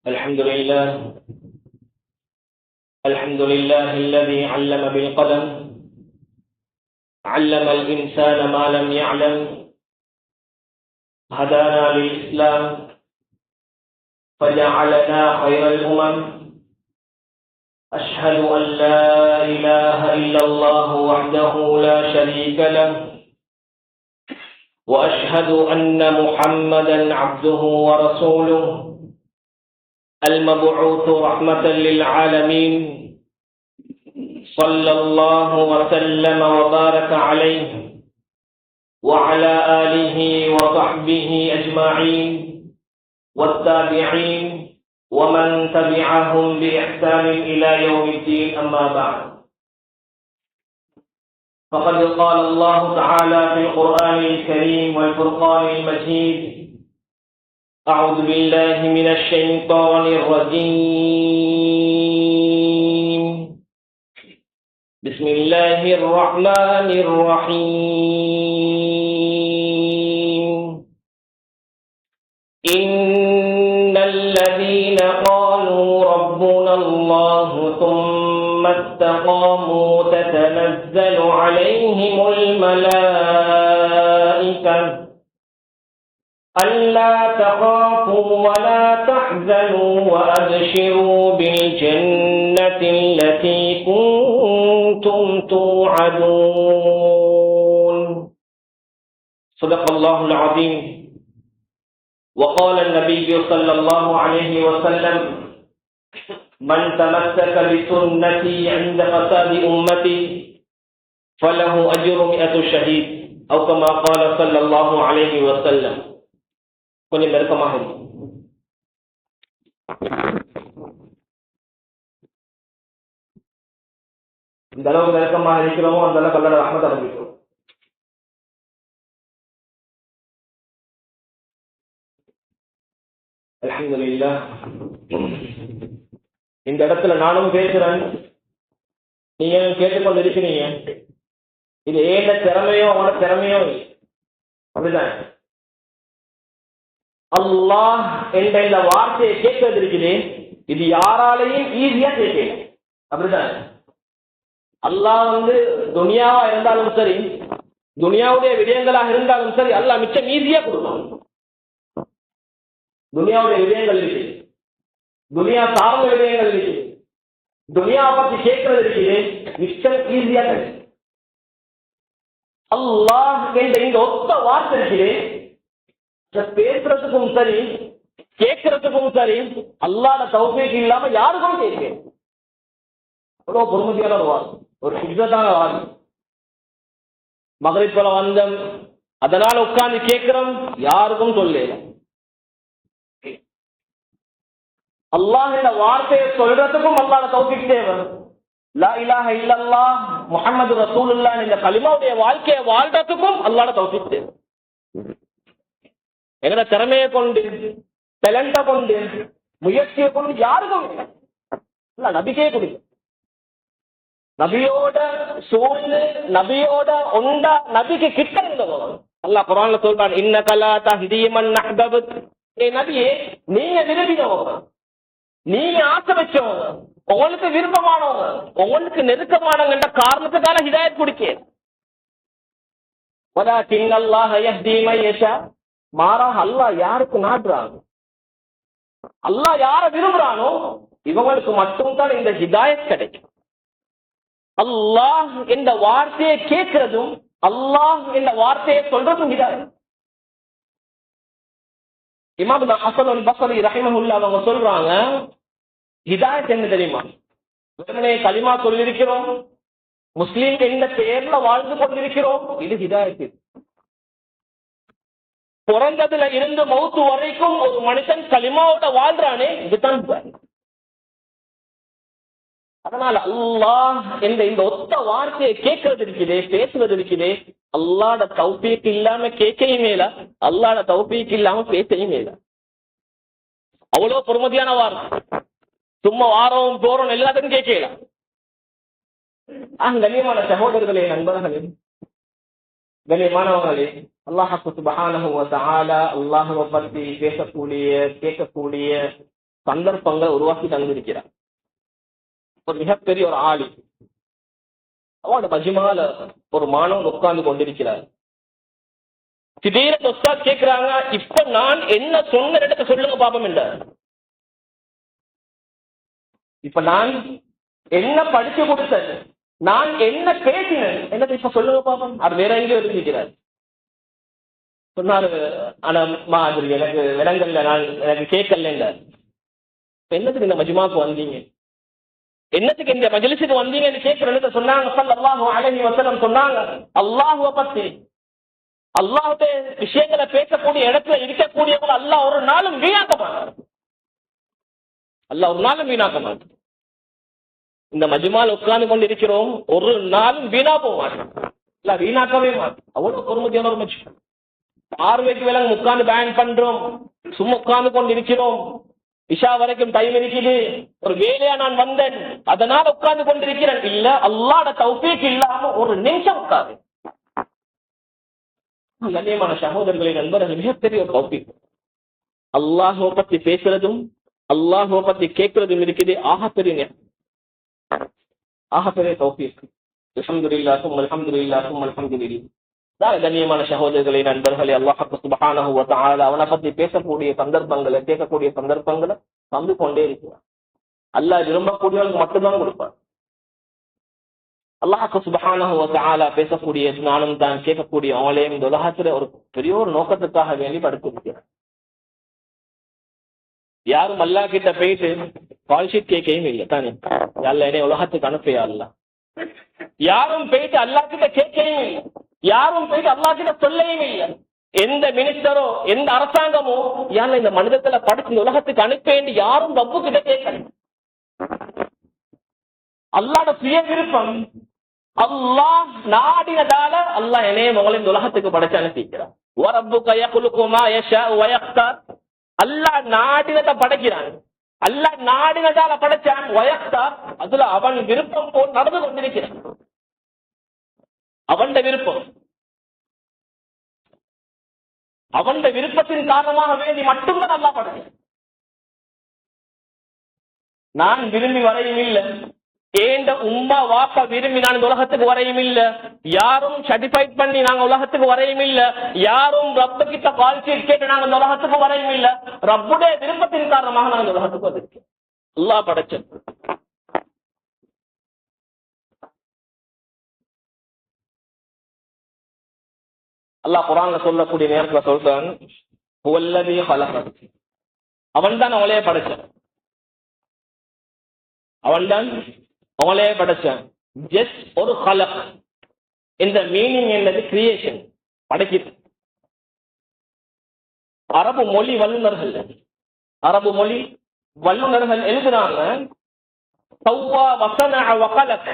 الحمد لله الحمد لله الذي علم بالقلم علم الإنسان ما لم يعلم هدانا للإسلام فجعلنا خير الأمم أشهد أن لا إله إلا الله وحده لا شريك له وأشهد أن محمدا عبده ورسوله المبعوث رحمة للعالمين صلى الله وسلم وبارك عليه وعلى آله وصحبه أجمعين والتابعين ومن تبعهم بإحسان إلى يوم الدين أما بعد فقد قال الله تعالى في القرآن الكريم والفرقان المجيد أعوذ بالله من الشيطان الرجيم بسم الله الرحمن الرحيم إن الذين قالوا ربنا الله ثم استقاموا تتنزل عليهم الملائكة ألا تخافوا ولا تحزنوا وأبشروا بالجنة التي كنتم توعدون صدق الله العظيم وقال النبي صلى الله عليه وسلم من تمسك بسنتي عند فساد أمتي فله أجر 100 شهيد أو كما قال صلى الله عليه وسلم கொஞ்சம் நெருக்கமாக இந்த அளவுக்கு நெருக்கமாக இருக்கிறோமோ அந்த அளவுக்கு அல்லாஹ் ரஹ்மத் அனுப்பிக்கிறோம். அல்ஹம்துலில்லாஹ். இந்த இடத்துல நானும் பேசுறேன், நீங்க கேட்டுக்கொண்டு இருக்கிறீங்க. இது ஏன திறமையோ அவன திறமையோ அப்படிதான். அல்லாஹ் என்ற இந்த வார்த்தையை கேட்கிறது இருக்குது, இது யாராலையும் ஈஸியா கேட்கல. அப்படிதான். அல்லாஹ் துனியாவா இருந்தாலும் சரி, துனியாவுடைய விடயங்களாக இருந்தாலும் சரி, அல்லாஹ் மிச்சம் ஈஸியா கொடுக்கும். துனியாவுடைய விடயங்கள் இருக்கு, துனியா சார்ந்த விடயங்கள் இருக்கு, துனியாவை பத்தி கேட்கறது இருக்குது, மிச்சம் ஈஸியா கிடைக்கும். அல்லாஹ் என்ற இந்த ஒத்த வார்த்தை இருக்குது, பேசுறதுக்கும் சரி கேட்கறதுக்கும் சரி அல்லாஹ்வுடைய தௌஃபீக் இல்லாம யாருக்கும் கேட்க. அவ்வளவு பொறுமதியான ஒரு வார்த்தை, ஒரு இஸ்ஸத்தான வார்த்தை. மகரிப் போல வந்தோம், அதனால உட்கார்ந்து கேட்கிறோம், யாருக்கும் சொல்லல. அல்லாஹ் இந்த வார்த்தையை சொல்றதுக்கும் அல்லாஹ்வுடைய தௌஃபீக் தேவை. லா இலாஹ இல்லல்லாஹ் முஹம்மது ரசூலுல்லாஹ் இந்த கலிமாவுடைய வாழ்க்கையை வாழ்றதுக்கும் அல்லாஹ்வுடைய தௌஃபீக் தேவை. எங்கட திறமையை கொண்டு, டேலண்ட கொண்டு, முயற்சியை கொண்டு யாருக்கும் நபிக்கே கொடுங்க. நபியோட சூழ்ந்து, நபியோட ஒண்டா, நபிக்கு கிட்ட இருந்தவங்க அல்லாஹ் குர்ஆன்ல சொல்றான், இன்னக லா தஹ்தி மன் அஹ்பப்த. நபியே, நீங்க விரும்பினவங்க, நீங்க ஆசை வச்சவங்க, உங்களுக்கு விருப்பமானவங்க, உங்களுக்கு நெருக்கமானவங்க காரணத்துக்கான ஹிதாயத் கொடுக்க. வலாக்கின் அல்லாஹ் யஹ்தி மன் யஷா. மாறாக அல்லாஹ் யாருக்கு நாடுறாங்க, அல்லாஹ் யார விரும்புறானோ இவங்களுக்கு மட்டும்தான் இந்த ஹிதாயத் கிடைக்கும். அல்லாஹ் என்ற வார்த்தையை கேட்கிறதும் அல்லாஹ் என்ற வார்த்தையை சொல்றதும் ஹிதாயத். இமாம் ஹஸன் அல் பஸ்ரி ரஹிமஹுல்லாஹ் அவங்க சொல்றாங்க, ஹிதாயத் என்ன தெரியுமா? வெறுமனே கலிமா சொல்லியிருக்கிறோம், முஸ்லீம் என்ற பெயர்ல வாழ்ந்து கொண்டிருக்கிறோம், இது ஹிதாயத். பிறந்ததுல இருந்து மௌத்து வரைக்கும் ஒரு மனுஷன் கலிமாவோட வாழ்றானே, இதுதான். அதனால அல்லாஹ் என்ற இந்த ஒத்த வார்த்தையை கேட்கறது இருக்குதே, பேசுவது இருக்குதே, அல்லாஹ்வுடைய தௌஃபீக் இல்லாம கேட்கையும் மேல, அல்லாஹ்வுடைய தௌஃபீக் இல்லாம பேசையும் மேல. அவ்வளவு பொறுமதியான வார்த்தை. சும்மா வாரம் போறோம் எல்லாத்துக்கும் கேட்கல. கண்ணியமான சகோதரர்களே, நண்பர்களே, கண்ணியமானவர்களே, அல்லாஹ் சுப்ஹானஹு வ தஆலா அல்லாஹ்வை பற்றி பேசக்கூடிய, கேட்கக்கூடிய சந்தர்ப்பங்களை உருவாக்கி தந்திருக்கிறார். ஒரு மிகப்பெரிய ஒரு ஆளி அவனோட மஜ்மால ஒரு மாணவன் உட்கார்ந்து கொண்டிருக்கிறார். திடீரென்று உஸ்தாத் கேட்கிறாங்க, இப்ப நான் என்ன சொன்ன இடத்தை சொல்லுங்க பாப்பம் என்றார். இப்ப நான் என்ன படிச்சு கொடுத்தேன், நான் என்ன பேசினேன் என்னது இப்ப சொல்லுங்க பாப்பம். அது வேற எங்கேயோ இருக்கிறார். சொன்னாரு, ஆனா மாதிரி எனக்கு விலங்கல்ல, நான் எனக்கு கேட்கல. என்னத்துக்கு இந்த மஜ்மாக்கு வந்தீங்க, என்னத்துக்கு இந்த மஜ்லிஸுக்கு வந்தீங்கன்னு கேட்கிறேன்னு சொன்னாங்க. ஸல்லல்லாஹு அலைஹி வஸல்லம் சொன்னாங்க, அல்லாஹ்வை பத்தி அல்லாஹ்வுடைய விஷயங்களை பேசக்கூடிய இடத்துல இருக்கக்கூடியவங்க அல்லாஹ் ஒரு நாளும் வீணாக்க மாட்டார். அல்லாஹ் ஒரு நாளும் வீணாக்க மாட்டார். இந்த மஜ்மால் உட்கார்ந்து கொண்டு இருக்கிறோம், ஒரு நாளும் வீணா போக மாட்டோம். இல்ல வீணாக்கவே மாட்டோம். அவ்வளவு பொறுமதியான ஒரு மஜ்மா. பார்வைக்கு விலங்கு உட்கார்ந்து பயன் பண்றோம், சும்மா உட்கார்ந்து கொண்டு இருக்கிறோம். இஷா வரைக்கும் டைம் இருக்குது, ஒரு வேலையா நான் வந்தேன் அதனால உட்கார்ந்து கொண்டிருக்கிறேன். இல்ல, அல்லாஹ்வுடைய தௌஃபீக் இல்லாம ஒரு நிமிஷம் உட்காரு. கண்ணியமான சகோதரர்களை, நண்பர்கள், மிகப்பெரிய ஒரு தௌஃபீக். அல்லாஹ்வை பத்தி பேசுறதும் அல்லாஹ்வை பத்தி கேட்கறதும் இருக்குது ஆகப்பெரிய தௌஃபீக். அல்ஹம்துலில்லாஹ் அல்ஹம்துலில்லாஹ் அல்ஹம்துலில்லாஹ். கண்ணியமான சகோதரர்களை, நண்பர்களே, அல்லாஹ் சுப்ஹானஹு வ தஆலா அவனை பத்தி பேசக்கூடிய சந்தர்ப்பங்களை கேட்கக்கூடிய சந்தர்ப்பங்களை தந்து கொண்டே இருக்கிறார். அல்லாஹ் விரும்பக்கூடியவர்களுக்கு மட்டும்தான் கொடுப்பார். அல்லாஹ் சுப்ஹானஹு வ தஆலா பேசக்கூடிய நானும் தான் கேட்கக்கூடிய அவங்களையும் இந்த உலகத்துல ஒரு பெரிய ஒரு நோக்கத்துக்காக வேண்டி படுத்திருக்கிறார். யாரும் அல்லாஹ் கிட்ட போயிட்டு கால்ஷீட் கேட்கவும் இல்லை தானே, அல்ல என்னை உலகத்துக்கு அனுப்பியா அல்ல. யாரும் போயிட்டு அல்லாஹ் கிட்ட கேட்கவும் இல்லை, யாரும் போயிட்டு அல்லாஹ் கிட்ட சொல்லவும் இல்லை. எந்த மினிஸ்டரோ எந்த அரசாங்கமோ யார இந்த மனிதத்துல படைச்சு இந்த உலகத்துக்கு அனுப்ப வேண்டி யாரும் ரப்பு கிட்ட கேட்கல. அல்லாஹ்வுடைய சுய விருப்பம், அல்லாஹ் நாடினதால அல்லாஹ் என்னைய உங்களை இந்த உலகத்துக்கு படைச்சு அனுப்பிக்கிறார். வரப்புக யக்லுகு மா யஷாஉ வ யக்தார். அல்லாஹ் நாடினதை படைக்கிறான், அல்லாஹ் நாடினதால படைச்சான். வயக்தார், அதுல அவன் விருப்பம் போல் நடந்து கொண்டிருக்கிறான். அவன் விருப்பம், அவன் விருப்பத்தின் காரணமாக வேண்டி மட்டும்தான் அல்லாஹ் படைச்சான். நான் விரும்பி வரையும் இல்லை, ஏண்ட உம்மா வாப்பா விரும்பி நான் இந்த உலகத்துக்கு வரையும் இல்ல, யாரும் சர்டிஃபைட் பண்ணி நாங்க உலகத்துக்கு வரையும் இல்ல, யாரும் ரப்ப கிட்ட கால்ஷீட் கேட்டு நாங்க இந்த உலகத்துக்கு வரையும் இல்ல. ரப்புடைய விருப்பத்தின் காரணமாக நாங்க இந்த உலகத்துக்கு வந்திருக்கோம். அல்லாஹ் படைச்சது. அல்லாஹ் குர்ஆன்ல சொல்லக்கூடிய நேரத்துல சொல்றான், ஹுவல்லதீ ஹலகக். அவன்தான் அவளையே படைச்சான், அவன்தான் அவளே படைச்சான். ஜஸ்ட் ஒரு ஹலக். இந்த மீனிங் என்னது? கிரியேஷன், படைக்கிறது. அரபு மொழி வல்லுநர்கள் எழுதுறாங்க, சவ்வா வஸனஅ வகலக்.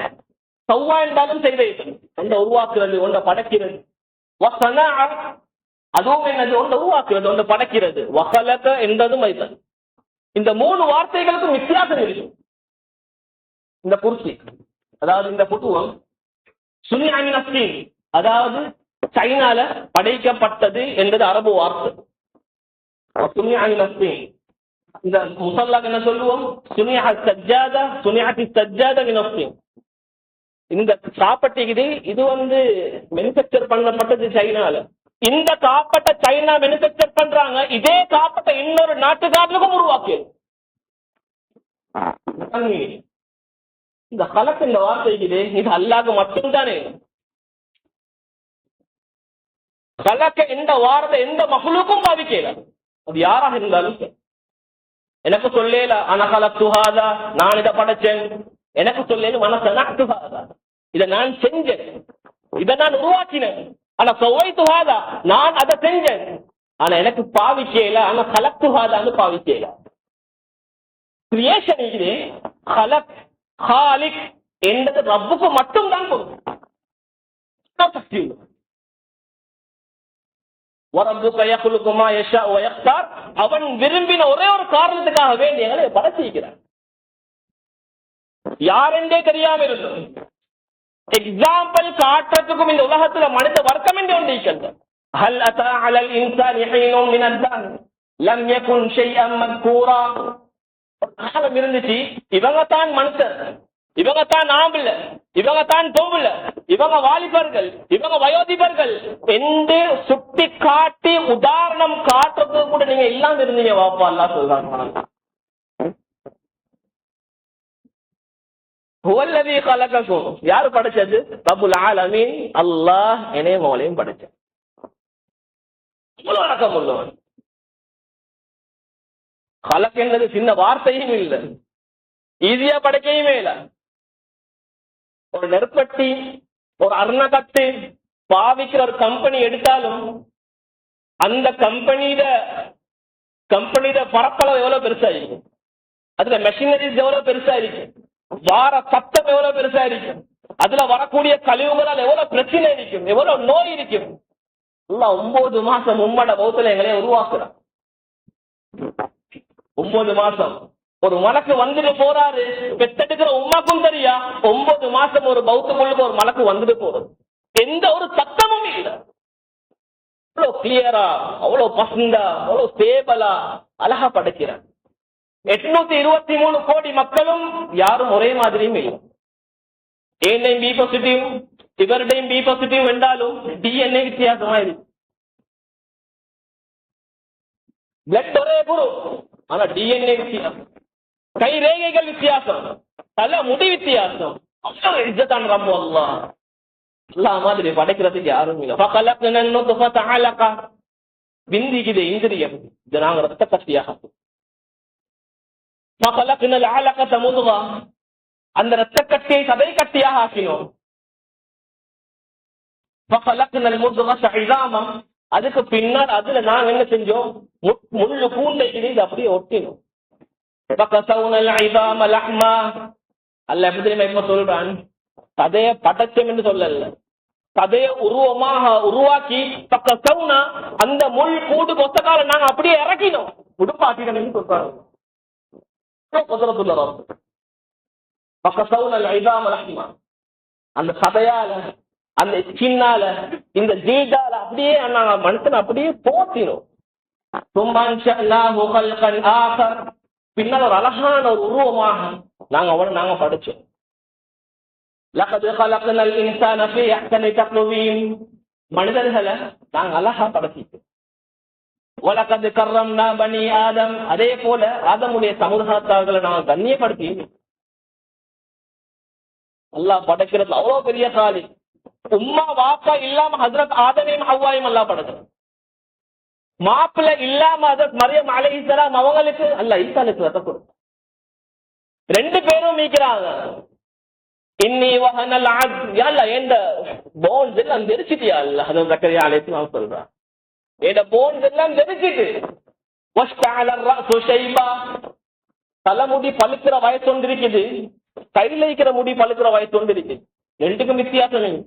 சவ்வா என்றாலும் செய்தது, ஒன்றை உருவாக்குறது, ஒன்றை படைக்கிறது. வஸனஅ அதுவும் என்னது? ஒன்றை உருவாக்குறது, ஒன்றை படைக்கிறது. வகலக என்றதும் வைத்தது. இந்த மூணு வார்த்தைகளுக்கும் வித்தியாசம் இருக்கு. இந்த குர்சி, அதாவது இந்த புத்துவம், சுனிஅ மின ஸீன், அதாவது சைனால படைக்கப்பட்டது என்பது அரபு வார்த்தை. சுனிஅ மின ஸீன். இந்த முஸல்லாக்கு என்ன சொல்லுவோம்? சுனிஅ ஸஜ்ஜாதா, சுனிஅத் ஸஜ்ஜாதா மின ஸீன். இந்த காப்பட்டிக்குது, இது மேனுஃபேக்சர் பண்ணப்பட்டது சைனால. இந்த காப்பட்டை சைனா மேனுஃபேக்சர் பண்றாங்க, இதே காப்பட்டை இன்னொரு நாட்டுக்காரனுக்கும் உருவாக்கியது. இந்த கலக்கு, இந்த வார்த்தைக்குது, இது அல்லாஹ்க்கு மட்டும்தானே. கலக்க எந்த வார்த்தை எந்த மஹ்லூக்கும் பாதிக்கல, அது யாராக இருந்தாலும். எனக்கு சொல்லல அனகலத்துஹாதா, நான் இதை படைச்சேன். எனக்கு சொல்லல மனசனத்துஹாதா, இதை நான் செஞ்சேன், இதை நான் உருவாக்கினேன். ஆனா சவைத்துஹாதா, நான் அதை செஞ்சேன். ஆனா எனக்கு பாவிக்கல, ஆனா கலத்துஹாதான்னு பாவிக்கல. கிரியேஷன் இது கலக் ஹாலிக் என்றது ரப்புக்கு மட்டும்தான் பொருள். அவன் விரும்பின ஒரே ஒரு காரணத்துக்காக வேண்டி எங்களை படைச்சிருக்கிறான். யாரென்றே தெரியாம இருந்தோம். எக்ஸாம்பிள் காட்டுறதுக்கும் இந்த உலகத்துல மனித வர்க்கம் என்று ஒன்று இருக்கிறது. ஹல் அத்தா அலல் இன்சானி ஹீனும் மினத் தஹர் லம் யகுன் ஷைஅன் மذ்கூரா. காலம் இருந்துச்சு, இவங்க தான் மனுஷர், இவங்க தான் ஆம்பளை, இவங்க தான் பொம்பளை, இவங்க வாலிபர்கள், இவங்க வயோதிபர்கள் என்று சுட்டி காட்டி உதாரணம் காட்டுறது கூட நீங்க இல்லாம இருந்தீங்க. வாப்பா அல்லா சொல்றாங்க, யாரு படைச்சது? ரப்புல் ஆலமீன் அல்லாஹ் என்னையும் மோளையும் படைச்சது. இவ்வளவு வழக்கம் உள்ளவன். கலக் என்பது சின்ன வார்த்தையும் இல்லை, ஈஸியா படைக்கையுமே இல்லை. ஒரு நெருப்பட்டி, ஒரு அருணகட்டு பாவிக்கிற ஒரு கம்பெனி எடுத்தாலும் அந்த கம்பெனியில பரப்பளவு எவ்வளவு பெருசா இருக்கும், அதுல மெஷினரிஸ் எவ்வளவு பெருசா இருக்கும், வார சத்தம் எவ்வளவு பெருசா இருக்கும், அதுல வரக்கூடிய கழிவுகளால் எவ்வளவு பிரச்சனை இருக்கும், எவ்வளவு நோய் இருக்கும். 9 மாசம் உம்மட பௌத்தல எங்களை உருவாக்குறான். 9 மாசம் ஒரு மலக்கு வந்துட்டு போறாரு. பெத்தெடுக்கிற உமாக்கும் தெரியா 9 மாசம் ஒரு பௌத்தமுள்ளுக்கு ஒரு மலக்கு வந்துட்டு போறது, எந்த ஒரு சத்தமும் இல்லை. அவ்வளவு கிளியரா, அவ்வளவு பசந்தா, அவ்வளவு ஸ்டேபிளா அழகா படைக்கிறார். 823 கோடி மக்களும் யாரும் ஒரே மாதிரியும் இல்லை. என்னையும் பி பாசிட்டிவ், இவருடையும் பி பாசிட்டிவ் என்றாலும் டிஎன்ஏ வித்தியாசமா இருக்கு. பிளட் ஒரே குரு, ஆனா டிஎன்ஏ வித்தியாசம், கை ரேகைகள் வித்தியாசம், தலை முடி வித்தியாசம். அவ்வளவு இஜ்ஜத்தான் ரப்பு அல்லாஹ். அல்லாஹ் மாதிரி படைக்கிறதுக்கு யாரும் இல்லை. விந்திக்குது இந்திரியம், இது நாங்க ரத்த கட்டியாக. அந்த ரத்த கட்டியை சதை கட்டியாக ஆக்கினோம். அதுக்கு பின்னால் அதுல நாங்க என்ன செஞ்சோம், முள்ளு பூண்டைக்கு அப்படியே ஒட்டினோம். அல்ல எப்படி தெரியுமா இப்ப சொல்றான், கதைய படைச்சம் என்று சொல்லல, கதைய உருவமாக உருவாக்கி பக்கசவுனா அந்த முள் கூடு கொத்தக்கால நாங்க அப்படியே இறக்கினோம், உடுப்பாட்டினோம் என்று சொல்றாங்க. அந்த சதையால, அந்த சின்னால, இந்த ஜீடால அப்படியே நாங்க மனுஷன் அப்படியே போத்தினோம். பின்னால் ஒரு அழகான ஒரு உருவமாக நாங்க படிச்சோம். மனிதர்களை நாங்க அழகா படைச்சிட்டோம். அதே போல ஆதமுடைய சமுதாயத்தார்களை நாங்க கண்ணியப்படுத்தி அல்லாஹ் படைக்கிறது அவ்வளவு பெரிய காலி. உம்மா வாப்பா இல்லாம ஹஜ்ரத் ஆதமையும் ஹவ்வாயும் அல்லாஹ் படைக்கிறது. மாப்பிள்ளை இல்லாம ஹஜ்ரத் மரியம் அலைஹிஸ்ஸலாம் அவங்களுக்கு அல்லாஹ் ஈசா அலைஹிஸ்ஸலாத்தை கொடுத்தார். 2 பேரும் மீக்கிறாங்க. இன்னி வஹனல் அத் யல்ல எந்த போன்ஸ் எல்லாம் தெரிச்சிட்டியா அல்லாஹ் ஹஜ்ரத் ஜக்கரியா அலைஹிஸ்ஸலாம் சொல்றாங்க. ஏட போன்ஸ் எல்லாம் தெரிச்சிட்டு வஸ்தஅல الراس ஷைபா, தலைமுடி பழுக்கிற வயசு ஒன்று இருக்குது, கையில இருக்கிற முடி பழுக்கிற வயசு ஒன்று இருக்குது. 2க்கும் வித்தியாசம்.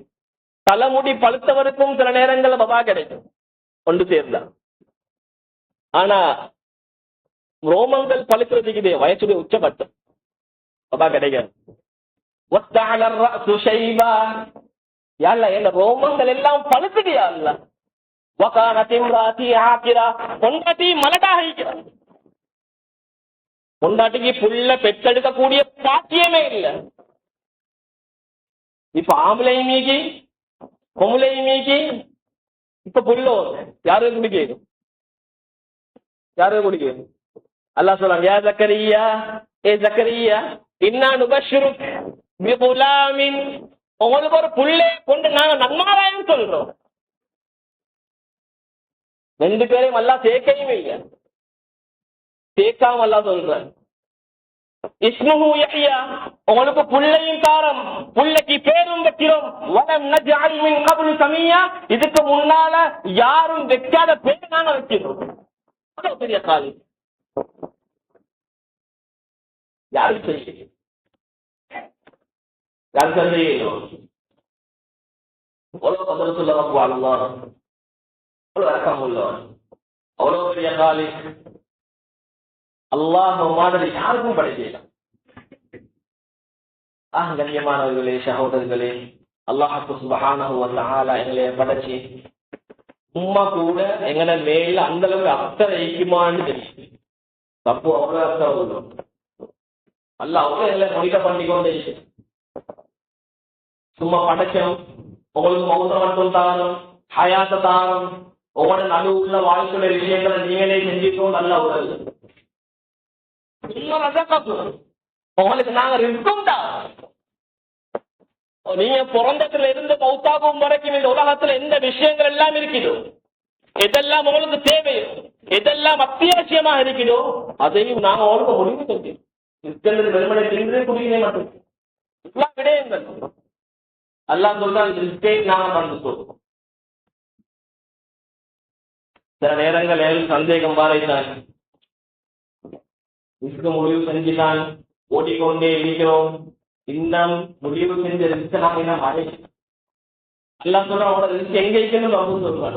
தலைமுடி பழுத்தவருக்கும் சில நேரங்கள் பபா கிடைக்கும், ஒன்று சேர்ந்தா. ஆனா ரோமங்கள் பழுக்கிறதுக்கு வயசுடைய உச்சபட்சம், பபா கிடைக்காது. ரோமங்கள் எல்லாம் பழுத்துட்டியா இல்ல, பொண்டாட்டி மலட்டாக இருக்கிறார். பொண்டாட்டிக்கு புள்ள பெற்றெடுக்கக்கூடிய பாக்கியமே இல்லை. இப்ப ஆம்பளையும் மீக்கி பொம்பளையும் மீக்கி இப்ப புள்ளோ யாரும் குடிக்கணும், யாரும் குடிக்கணும். அல்லாஹ் சொல்றாங்க, யா ஜக்கரியா, ஏ ஜக்கரியா இன்னா நுபஷ்ஷிருக பிகுலாமின், உங்களுக்கு ஒரு புள்ளை கொண்டு நாங்க நன்மாராயம் சொல்றோம். 2 பேரையும் அல்லாஹ் சேர்க்கையும் இல்லை, சேர்க்காம அல்லாஹ் சொல்றான் இஸ்முஹு யஹ்யா, உங்களுக்கு புள்ளையும் காரம், புள்ளைக்கு பேரும் வைக்கிறோம். வலம் நஜ்அல் மின் கப்லு சமியா, இதுக்கு முன்னால யாரும் வைக்காத பேர் நாங்க வைக்கிறோம். அது பெரிய காலி. யாருக்கு தெரியும், யாருக்கு தெரியும். அவ்வளவு பதில் சொல்ல அல்லாஹ், அவ்வளவு ரக்கம் உள்ளவன், அவ்வளவு பெரிய காலி. அல்லாஹ் மாதிரி யாருக்கும் படைக்கல. கண்ணியமானவர்களே, சகோதரர்களே, அல்லாஹ் சுப்ஹானஹு வ தஆலா எங்களை படைச்சி உம்மா கூட எங்களை மேல அந்த அளவுக்கு அக்கறை ஐக்கியமான்னு தெரியும். தப்பு அவ்வளவு அக்கறை உள்ளோம். அல்லாஹ் அவங்களை மொழிக்க பண்ணிக்கொண்டே சும்மா படைச்சோம் உங்களுக்கு மௌத்த மட்டும் தாரம் ஹயாத்த தாரம் உங்களோட நடு உள்ள வாழ்க்கையுடைய விஷயங்களை நீங்களே செஞ்சுக்கணும். நல்லா உடல் உங்களுக்கு நாங்க ரிஸ்கும் தான். நீங்க பிறந்ததுல இருந்து மௌத்தாகும் வரைக்கும் இந்த உலகத்துல எந்த விஷயங்கள் எல்லாம் இருக்குதோ, எதெல்லாம் உங்களுக்கு தேவையோ, எதெல்லாம் அத்தியாவசியமாக இருக்குதோ அதையும் நாங்க உங்களுக்கு முடிவு செஞ்சோம். வெறுமனை தெரிந்ததே குடிக்கிறே மட்டும் எல்லாம் விடயங்கள் அல்லாஹ் சொல்றான். நாங்க தந்துட்டோம். சில நேரங்கள் சந்தேகம் பாறைத்தான் முடிவு செஞ்சுதான் ஓடிக்கொண்டே இருக்கிறோம். இன்னும் முடிவு செஞ்ச ரிஸ்க் நாம என்ன மாறி எல்லாம் சொல்றோம். அவங்களோட ரிஸ்க் எங்க இருக்குன்னு சொல்றாங்க.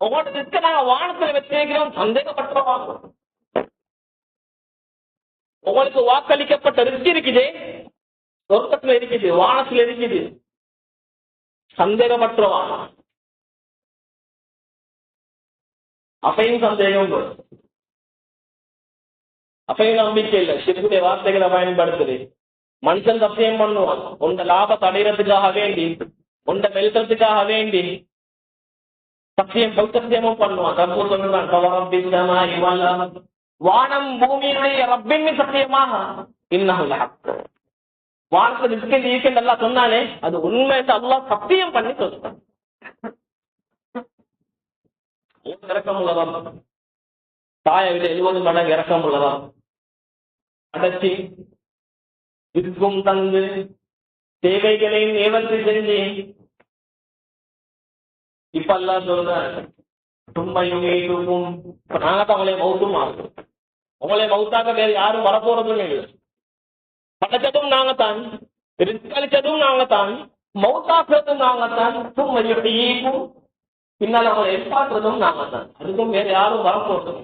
உங்களோட ரிஸ்க நாங்க வானத்துல வச்சிருக்கிறோம். சந்தேகப்பட்டோம். உங்களுக்கு வாக்களிக்கப்பட்ட ரிஸ்க் இருக்குது, சொர்க்கத்துல இருக்குது, வானத்துல இருக்குது. சந்தேகப்பட்டோம். அப்பையும் சந்தேகம், அப்பையும் நம்பிக்கை இல்லை. சிறுடைய வார்த்தைகளை பயன்படுத்துது. மனுஷன் சத்தியம் பண்ணுவான். உண்ட லாபத்தை அடைகிறதுக்காக வேண்டி, உண்ட மெல்றதுக்காக வேண்டி சத்தியமும் பண்ணுவான். ரப்பு சொல்றான், வானம் பூமியினுடைய ரப்பின் சத்தியமாக வானத்துல இருக்கின்ற அல்லா சொன்னானே அது உண்மை என்று அல்லாஹ் சத்தியம் பண்ணி சொல்றான். இறக்கம் உள்ளதாம். தாயை விட 70 மடங்கு இறக்கம் உள்ளதாம். அடைச்சி இருக்கும் தந்து தேவைகளையும் நிவர்த்தி செஞ்சு இப்ப எல்லாம் சொல்ற தும்மையும் நாங்கத்தான் உங்களை மௌத்தும் ஆகும். உங்களை மௌத்தாக வேற யாரும் வரப்போறதும் இல்லை. படைச்சதும் நாங்கத்தான், ரிஸ்களிச்சதும் நாங்கத்தான், மௌத்தாக்குறதும் நாங்கத்தான், தும்மையும் பின்னால் அவங்களை எதிர்பார்க்கிறதும் நாங்கத்தான். அதுக்கும் வேற யாரும் வரப்போறதும்.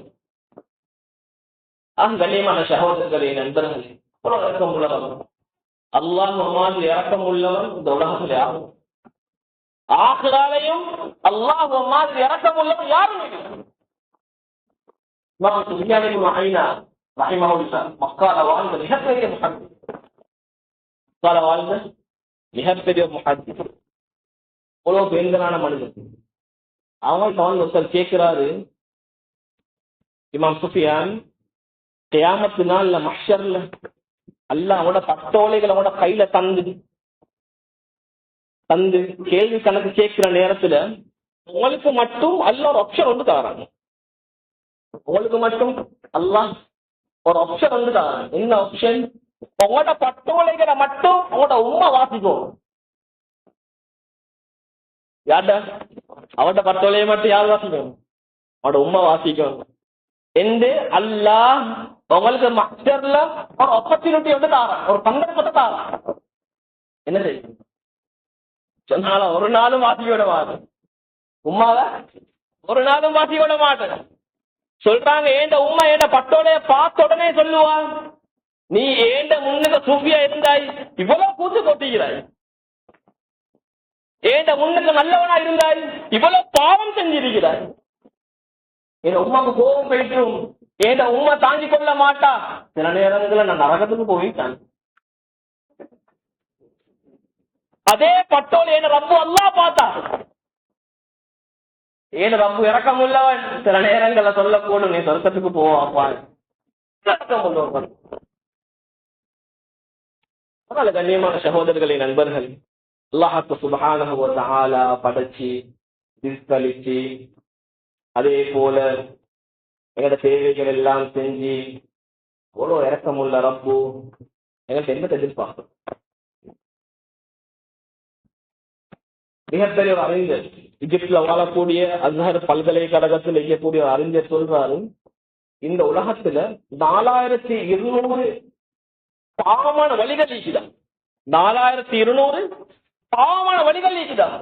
கண்ணியமான சகோதரர்களே, நண்பர்களே, இறக்கம் உள்ளவன் அல்லாஹ் மாதிரி இறக்கம் உள்ளவன் இந்த உலகத்தில் யாரும் ஆகிறாலையும் அல்லாஹ் மாதிரி இறக்கம் உள்ளவன் யாரும் இல்லை. மக்கால வாழ்ந்த மிகப்பெரிய முஹத்திஸ், மக்கால வாழ்ந்த மிகப்பெரிய முஹத்திஸ், அவ்வளவு பெண்களான மனிதன். அவங்க ஒருத்தர் கேட்கிறாரு, இமாம் சுஃபியான், கியாமத்து நாள்ல மஹ்ஷர்ல அல்லாஹ் அவனோட பட்டோலைகளை அவனோட கையில தந்து கேள்வி கணக்கு கேட்கிற நேரத்துல உங்களுக்கு மட்டும் அல்லாஹ் ஒரு ஆப்ஷன் வந்து தராங்க. உங்களுக்கு மட்டும் அல்லாஹ் ஒரு ஆப்ஷன் வந்து தராங்க. என்ன ஆப்ஷன்? உங்களோட பட்டோலைகளை மட்டும் அவனோட உம்மா வாசிக்கும். யார்ட? அவட பட்டோலையை மட்டும் யார் வாசிக்கும்? அவனோட உம்மா வாசிக்கும் என்று அல்லாஹ் உங்களுக்கு மஹ்ஷர்ல ஒரு ஆப்பர்ச்சுனிட்டி வந்து தாரான், ஒரு சந்தர்ப்பத்தை தாரான். என்ன செய்யும்? சொன்னால ஒரு நாளும் மாற்றி விட மாட்டேன், உம்மாவ ஒரு நாளும் மாற்றி விட மாட்டேன். சொல்றாங்க, ஏண்ட உம்மா ஏண்ட பட்டோலைய பார்த்த உடனே சொல்லுவா, நீ ஏண்ட முன்னுக்கு சூஃபியா இருந்தாய், இவ்வளவு கூத்து கொட்டிக்கிறாய். ஏண்ட முன்னுக்கு நல்லவனா இருந்தாய், இவ்வளவு பாவம் செஞ்சிருக்கிறாய். என் உமாவுக்கு கோபம் போயிட்டும், ஏண்ட உமா தாங்கி கொள்ள மாட்டா. சில நேரங்களில் நான் நரகத்துக்கு போயிட்டான். அதே பட்டோல் ஏன் ரப்பு அல்லாஹ் பார்த்தா, ஏன் ரப்பு இறக்கம் உள்ளவன். சில நேரங்களை சொல்லக்கூடும், நீ சொர்க்கத்துக்கு போவாப்பா. கண்ணியமான சகோதரர்களே, நண்பர்கள், அல்லாஹ்வுக்கு சுப்ஹானஹு வ தஆலா படைச்சி ரிஸ்கலிச்சு அதே போல எங்களோட தேவைகள் எல்லாம் செஞ்சு அவ்வளோ இறக்கமுள்ள ரப்பு எங்களுக்கு என்ன எதிர்பார்க்கும்? மிகப்பெரிய ஒரு அறிஞர், இஜிப்ட்ல வாழக்கூடிய அஸ்ஹர் பல்கலைக்கழகத்தில் இருக்கக்கூடிய ஒரு அறிஞர் சொல்றாரு, இந்த உலகத்துல 4200 பாவமான வழிகள் இருக்குதான். 4200 பாவமான வழிகள் இருக்குதான்.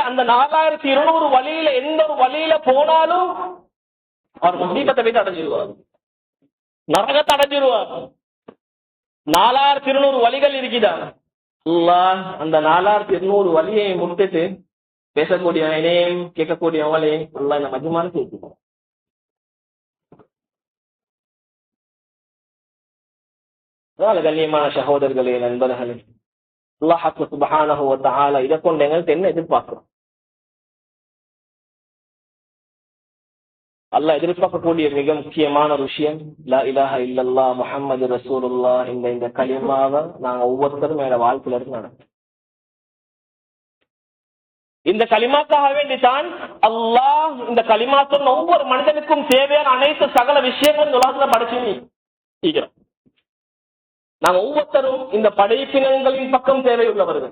அந்த 4200 வழியில எந்த ஒரு வழியில போனாலும் அவர் முசீபத்தை வைத்து அடைஞ்சிருவார், நரகத்தை அடைஞ்சிருவார். 4200 வழிகள் இருக்குதான். அல்லாஹ் அந்த 4200 வழியை முட்டுட்டு பேசக்கூடிய என்னையும் கேட்கக்கூடிய அவளையும் அல்லாஹ் இந்த மஜ்மால சேர்த்துக்கோ. அதனால கண்ணியமான சகோதரர்களே, நண்பர்களே, அல்லாஹ் சுப்ஹானஹு வ தஆலா இதை கொண்டு எங்களுக்கு என்ன எதிர்பார்க்கிறோம்? அல்லாஹ் எதிர்பார்க்கக்கூடிய மிக முக்கியமான ஒரு விஷயம் லா இலாஹ இல்லல்லாஹ் முஹம்மது ரசூலுல்லாஹ். இந்த கலிமாவை நாங்க ஒவ்வொருத்தரும் எங்க வாழ்க்கையில இருந்து நடக்கும். இந்த கலிமாக்காக வேண்டித்தான் அல்லாஹ் இந்த கலிமா சொன்ன ஒவ்வொரு மனிதனுக்கும் தேவையான அனைத்து சகல விஷயங்களும் உலகத்துல படைச்சு நாங்க ஒவ்வொருத்தரும் இந்த படைப்பினங்களின் பக்கம் தேவையுள்ளவர்கள்.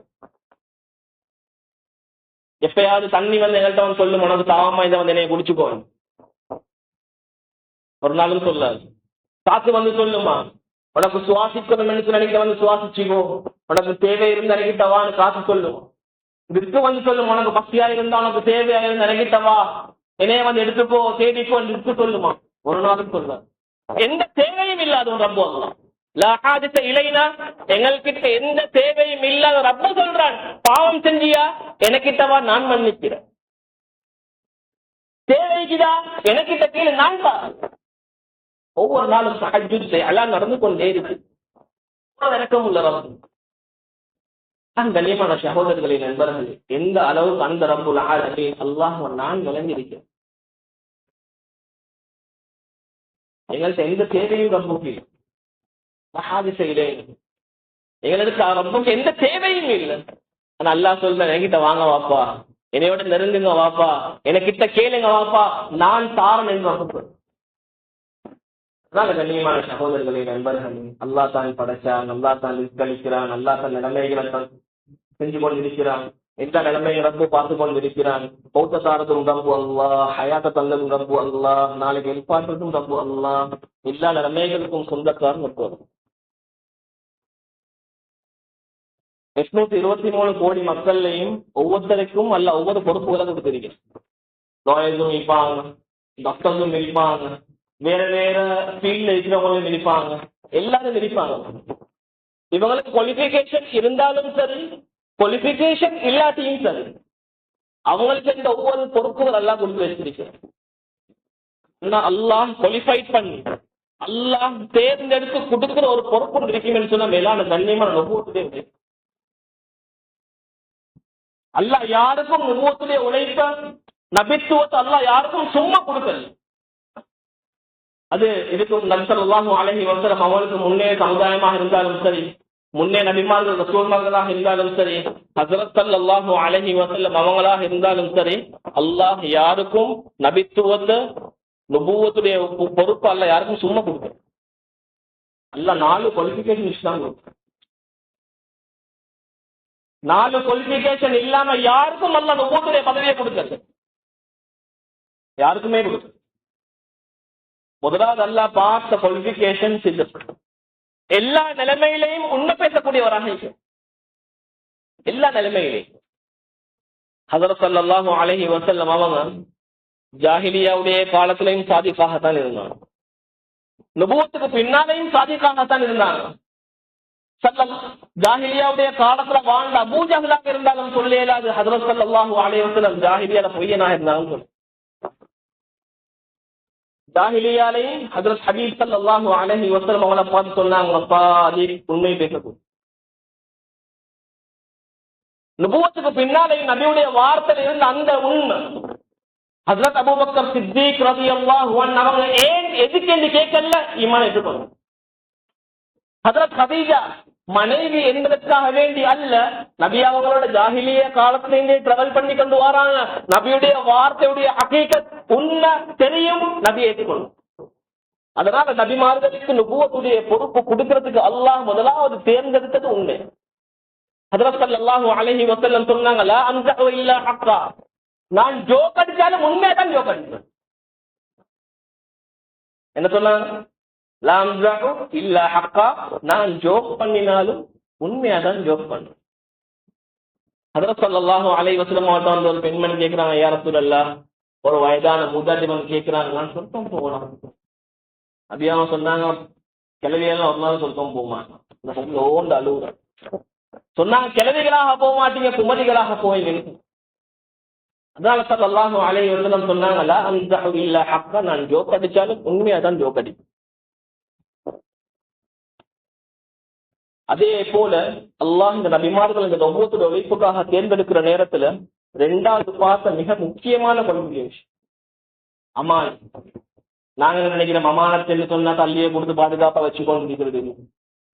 எப்பயாவது தண்ணி வந்து எங்கள்கிட்ட வந்து சொல்லும், உனக்கு தாவமா இதை வந்து என்னைய குடிச்சுக்கோ, ஒரு நாளும் சொல்லாது. காத்து வந்து சொல்லுமா, உனக்கு சுவாசிக்கணும் என்று நினைக்கிட்ட வந்து சுவாசிச்சுக்கோ, உனக்கு தேவை இருந்து நினைக்கிட்டவான்னு காத்து சொல்லும். வித்து வந்து சொல்லும், உனக்கு பசியா இருந்தா உனக்கு தேவையா இருந்து நினைக்கிட்டவா என்னைய வந்து எடுத்துக்கோ தேடிக்கோ வித்து சொல்லுமா, ஒரு நாளும் சொல்லாது. எந்த தேவையும் இல்லாத ஒரு ரப்பு அல்லாஹ். லா ஹாஜத இலைனா, எங்கள்கிட்ட எந்த தேவையும் இல்லாத ரப்பு சொல்றான், பாவம் செஞ்சியா எனக்கிட்டவா நான் மன்னிக்கிறேன், தேவைக்குதா எனக்கிட்ட கீழே நான் தான். ஒவ்வொரு நாளும் தஹஜ்ஜுத் எல்லாம் நடந்து கொண்டே இருக்கு. இறக்கம் உள்ள ரப்பு. கண்ணியமான சகோதரர்களே, நண்பர்களே, எந்த அளவுக்கு அந்த ரப்புல் ஆலமீன் அல்லாஹ் நான் விளங்கி இருக்கிறேன். எங்கள்கிட்ட எந்த தேவையும் ரப்புக்கு இல்லை, எங்களுக்கு ரப்புக்கு எந்த தேவையும் இல்லை. ஆனா அல்லாஹ் சொல்றேன், என்கிட்ட வாங்க வாப்பா, என்னையோட நெருங்குங்க வாப்பா, எனக்கிட்ட கேளுங்க வாப்பா, நான் தாரன் என்று ரப்பு. அதனால கண்ணியமான சகோதரர்களே, நண்பர்களே, அல்லாஹ் தான் படைச்சான், அல்லாஹ் தான் ரிஸ்க்களிக்கிறான், அல்லாஹ் தான் நிலைமைகளை செஞ்சு கொண்டிருக்கிறான். எந்த நிலைமையை ரப்பு பார்த்து கொண்டிருக்கிறான். பௌத்த தாரத்தும் ரப்பு அல்லாஹ், ஹயாத்த தந்ததும் ரப்பு அல்லாஹ், நாளைக்கு எதிர்பார்ப்பதும் ரப்பு அல்லாஹ், எல்லா நிலைமைகளுக்கும் சொந்தக்காரன் ரப்பு. 823 கோடி மக்கள்லையும் ஒவ்வொருத்தருக்கும் அல்ல ஒவ்வொரு பொறுப்புகளை கொடுத்திருக்கிறான். லாயர்ஸும் இருப்பாங்க, டாக்டர்ஸும் இருப்பாங்க, வேற வேற ஃபீல்ட்ல இருக்கிறவங்களும் இருப்பாங்க, எல்லாரும் இருப்பாங்க. இவங்களுக்கு குவாலிபிகேஷன் இருந்தாலும் சரி, குவாலிபிகேஷன் இல்லாட்டியும் சரி, அவங்களுக்கு இந்த ஒவ்வொரு பொறுப்புகள் எல்லாம் கொடுத்து வச்சிருக்கிறேன். அல்லாஹ் குவாலிஃபைட் பண்ணி அல்லாஹ் தேர்ந்தெடுத்து கொடுக்கிற ஒரு பொறுப்பு இருக்குன்னு சொன்னா மேலான கண்ணியமான நுபுவத்துடைய அல்லாஹ் யாருக்கும் நுபுவத்துடைய உழைப்ப நபித்துவத்தை அல்லாஹ் யாருக்கும் சும்மா கொடுக்கல. அது இதுக்கும் நபி ஸல்லல்லாஹு அலைஹி வஸல்லம் அவர்களுக்கு முன்னே சமுதாயமாக இருந்தாலும் சரி, முன்னே நபிமார்கள் ரசூல்மார்களாக இருந்தாலும் சரி, ஹஸரத் ஸல்லல்லாஹு அலைஹி வஸல்லம் அவங்களாக இருந்தாலும் சரி, அல்லாஹ் யாருக்கும் நபித்துவத்தை நுபுவத்துடைய பொறுப்பு அல்லாஹ் யாருக்கும் சும்மா கொடுக்கல. அல்லாஹ் 4 குவாலிஃபிகேஷன் இஸ்லாம் கொடுக்க, 4 குவாலிஃபிகேஷன் இல்லாம யாருக்கும் அல்லாஹ் நுபுவத்துடைய பதவியை கொடுக்கல, யாருக்குமே கொடுக்க. முதலாவது அல்லாஹ் பார்த்த குவாலிஃபிகேஷன் எல்லா நிலைமையிலையும் உண்மை பேசக்கூடியவராக எல்லா நிலைமையிலையும். ஹஸரத் ஸல்லல்லாஹு அலைஹி வஸல்லம் அவங்க ஜாஹிலியாவுடைய காலத்திலையும் சாதிக்காகத்தான் இருந்தாங்க, நுபுவத்துக்கு பின்னாலையும் சாதிக்காகத்தான் இருந்தாங்க. ஜாஹிலியாவுடைய காலத்துல வாழ்ந்த அபூ ஜஹலாக இருந்தாலும் சொல்லலாது, ஹஸரத் ஸல்லல்லாஹு அலைஹி வஸல்லம் ஜாஹிலியால பொய்யனாக இருந்தாலும் சொல்லு. ஜாஹிலியாலையும் ஹஜ்ரத் ஹபீப் ஸல்லல்லாஹு அலைஹி வஸல்லம் அவங்கள பார்த்து சொன்னாங்க, உண்மை பேசக்கூடிய. நுபுவத்துக்கு பின்னாலே நபியுடைய வார்த்தையில் இருந்த அந்த உண்மை ஹஜ்ரத் அபூபக்கர் சித்திக் ரலியல்லாஹு அன்ஹு அவங்க ஏன் எதுக்கு என்று கேட்கல, ஈமான் எடுத்துக்கணும். ஹஜ்ரத் கதீஜா மனைவி என்பதற்காக வேண்டி அல்ல, நபி அவங்களோட ஜாஹிலிய காலத்திலே டிராவல் பண்ணி கொண்டு வராங்க, நபியுடைய வார்த்தையுடைய ஹகீகத் உண்மை தெரியும், நபி ஏற்றுக்கொள்ளும். அதனால நபிமார்களுக்கு நுபுவத்துடைய பொறுப்பு கொடுக்கிறதுக்கு அல்லாஹ் முதலாவது தேர்ந்தெடுத்தது உண்மை. ஹஜ்ரத் ஸல்லல்லாஹு அலைஹி வஸல்லம் சொன்னாங்க, லா அம்ஸஹு இல்லா ஹக்கா, நான் ஜோக் அடிச்சாலும் உண்மையா தான் ஜோக் அடிப்பேன். என்ன சொன்னாங்க? லா அம்ஸஹு இல்லா ஹக்கா, நான் ஜோக் பண்ணினாலும் உண்மையா தான் ஜோக் பண்ணுவேன். ஹஜ்ரத் ஸல்லல்லாஹு அலைஹி வஸல்லம் அவர்கள் ஒரு பெண்மணி கேட்கிறாங்க, யா ரசூலல்லாஹ், ஒரு வயதான முதாஜிமன் கேட்கிறாங்க, நான் சொர்க்கம் போகலாம். அப்படியே சொன்னாங்க, கிளவியெல்லாம் ஒரு நாள் சொர்க்கம் போமா, இந்த பொண்ணு ஓண்டு அழுகுற. சொன்னாங்க, கிளவிகளாக போக மாட்டீங்க, குமரிகளாக போவீங்க. அதனால ஸல்லல்லாஹு அலைஹி வஸல்லம் சொன்னாங்க, லா அம்ஸஹு இல்லா ஹக்கா, நான் ஜோக் அடிச்சாலும் உண்மையா தான் ஜோக் அடிப்பேன். அதே போல அல்லாஹ் இந்த நபிமார்கள் இந்த ஒவ்வொருத்தருடைய உழைப்புக்காக தேர்ந்தெடுக்கிற நேரத்துல ரெண்டாவது பார்த்த மிக முக்கியமான கொள்கை விஷயம் அமான். நாங்க நினைக்கிறோம் அமானத்தை சொன்னா தள்ளியே கொடுத்து பாதுகாப்பா வச்சு கொண்டிருக்கிறது.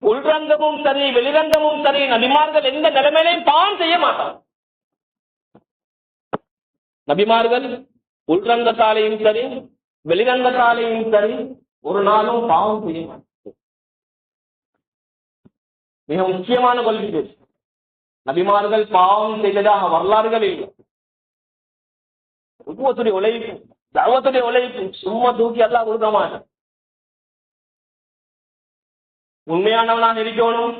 உள்ரங்கமும் சரி வெளிரங்கமும் சரி நபிமார்கள் எந்த நிலைமையிலையும் பாவம் செய்ய மாட்டாங்க. நபிமார்கள் உள்ரங்கத்தாலையும் சரி வெளிரங்கத்தாலையும் சரி ஒரு நாளும் பாவம் செய்ய மாட்டாங்க. மிக முக்கியமான கொள்கை. நபிமார்கள் பாவம் செய்ததாக வரலாறுகள் இல்லை. உலகத்துடைய உழைப்பு தவத்துடைய உழைப்பு சும்மா தூக்கி எல்லாம் கொடுக்க மாட்டேன். உண்மையானவனாக இருக்கணும்,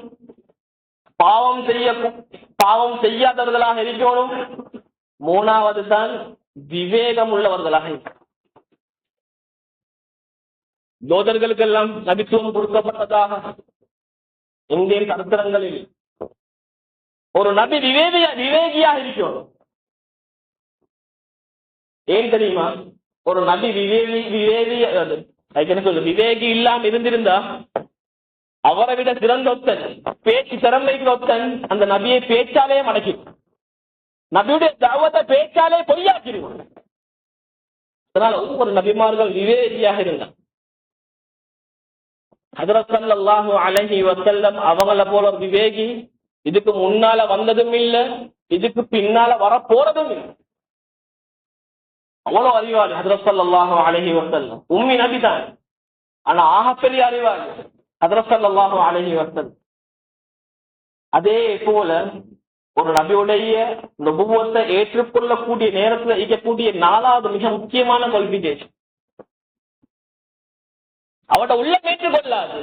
பாவம் செய்யாதவர்களாக இருக்கணும். மூணாவது தான் விவேகம் உள்ளவர்களாக இருக்க. தோதர்களுக்கெல்லாம் நபித்துவம் கொடுக்கப்பட்டதாக இந்தியன் சரித்திரங்களில் ஒரு நபி விவேகியாக இருக்கணும். ஏன் தெரியுமா? ஒரு நபி விவேகி இல்லாம இருந்திருந்தா அவரை விட சிறந்த ஒத்தன், பேச்சு திறமைக்கு ஒத்தன் அந்த நபியை பேச்சாலே மடக்கி, நபியுடைய தாவத்தை பேச்சாலே பொய்யாக்கிடுவோம். அதனால ஒவ்வொரு நபிமார்கள் விவேகியாக இருந்தார். ஹஜ்ரத் ஸல்லல்லாஹு அலைஹி வஸல்லம் அவங்கள போல ஒரு விவேகி இதுக்கு முன்னால வந்ததும் இல்லை, இதுக்கு பின்னால வர போறதும் இல்லை. அவ்வளவு அறிவாளி ஹஜ்ரத் ஸல்லல்லாஹு அலைஹி வஸல்லம். உம்மி நபி தான், ஆனா ஆகப்பெரிய அறிவாளி ஹஜ்ரத் ஸல்லல்லாஹு அலைஹி வஸல்லம். அதே போல ஒரு நபியுடைய நபுவத்தை ஏற்றுக்கொள்ளக்கூடிய நேரத்தில் இருக்கக்கூடிய நாலாவது மிக முக்கியமான குவாலிஃபிகேஷன், அவட உள்ளம் ஏற்றுக்கொள்ளாது.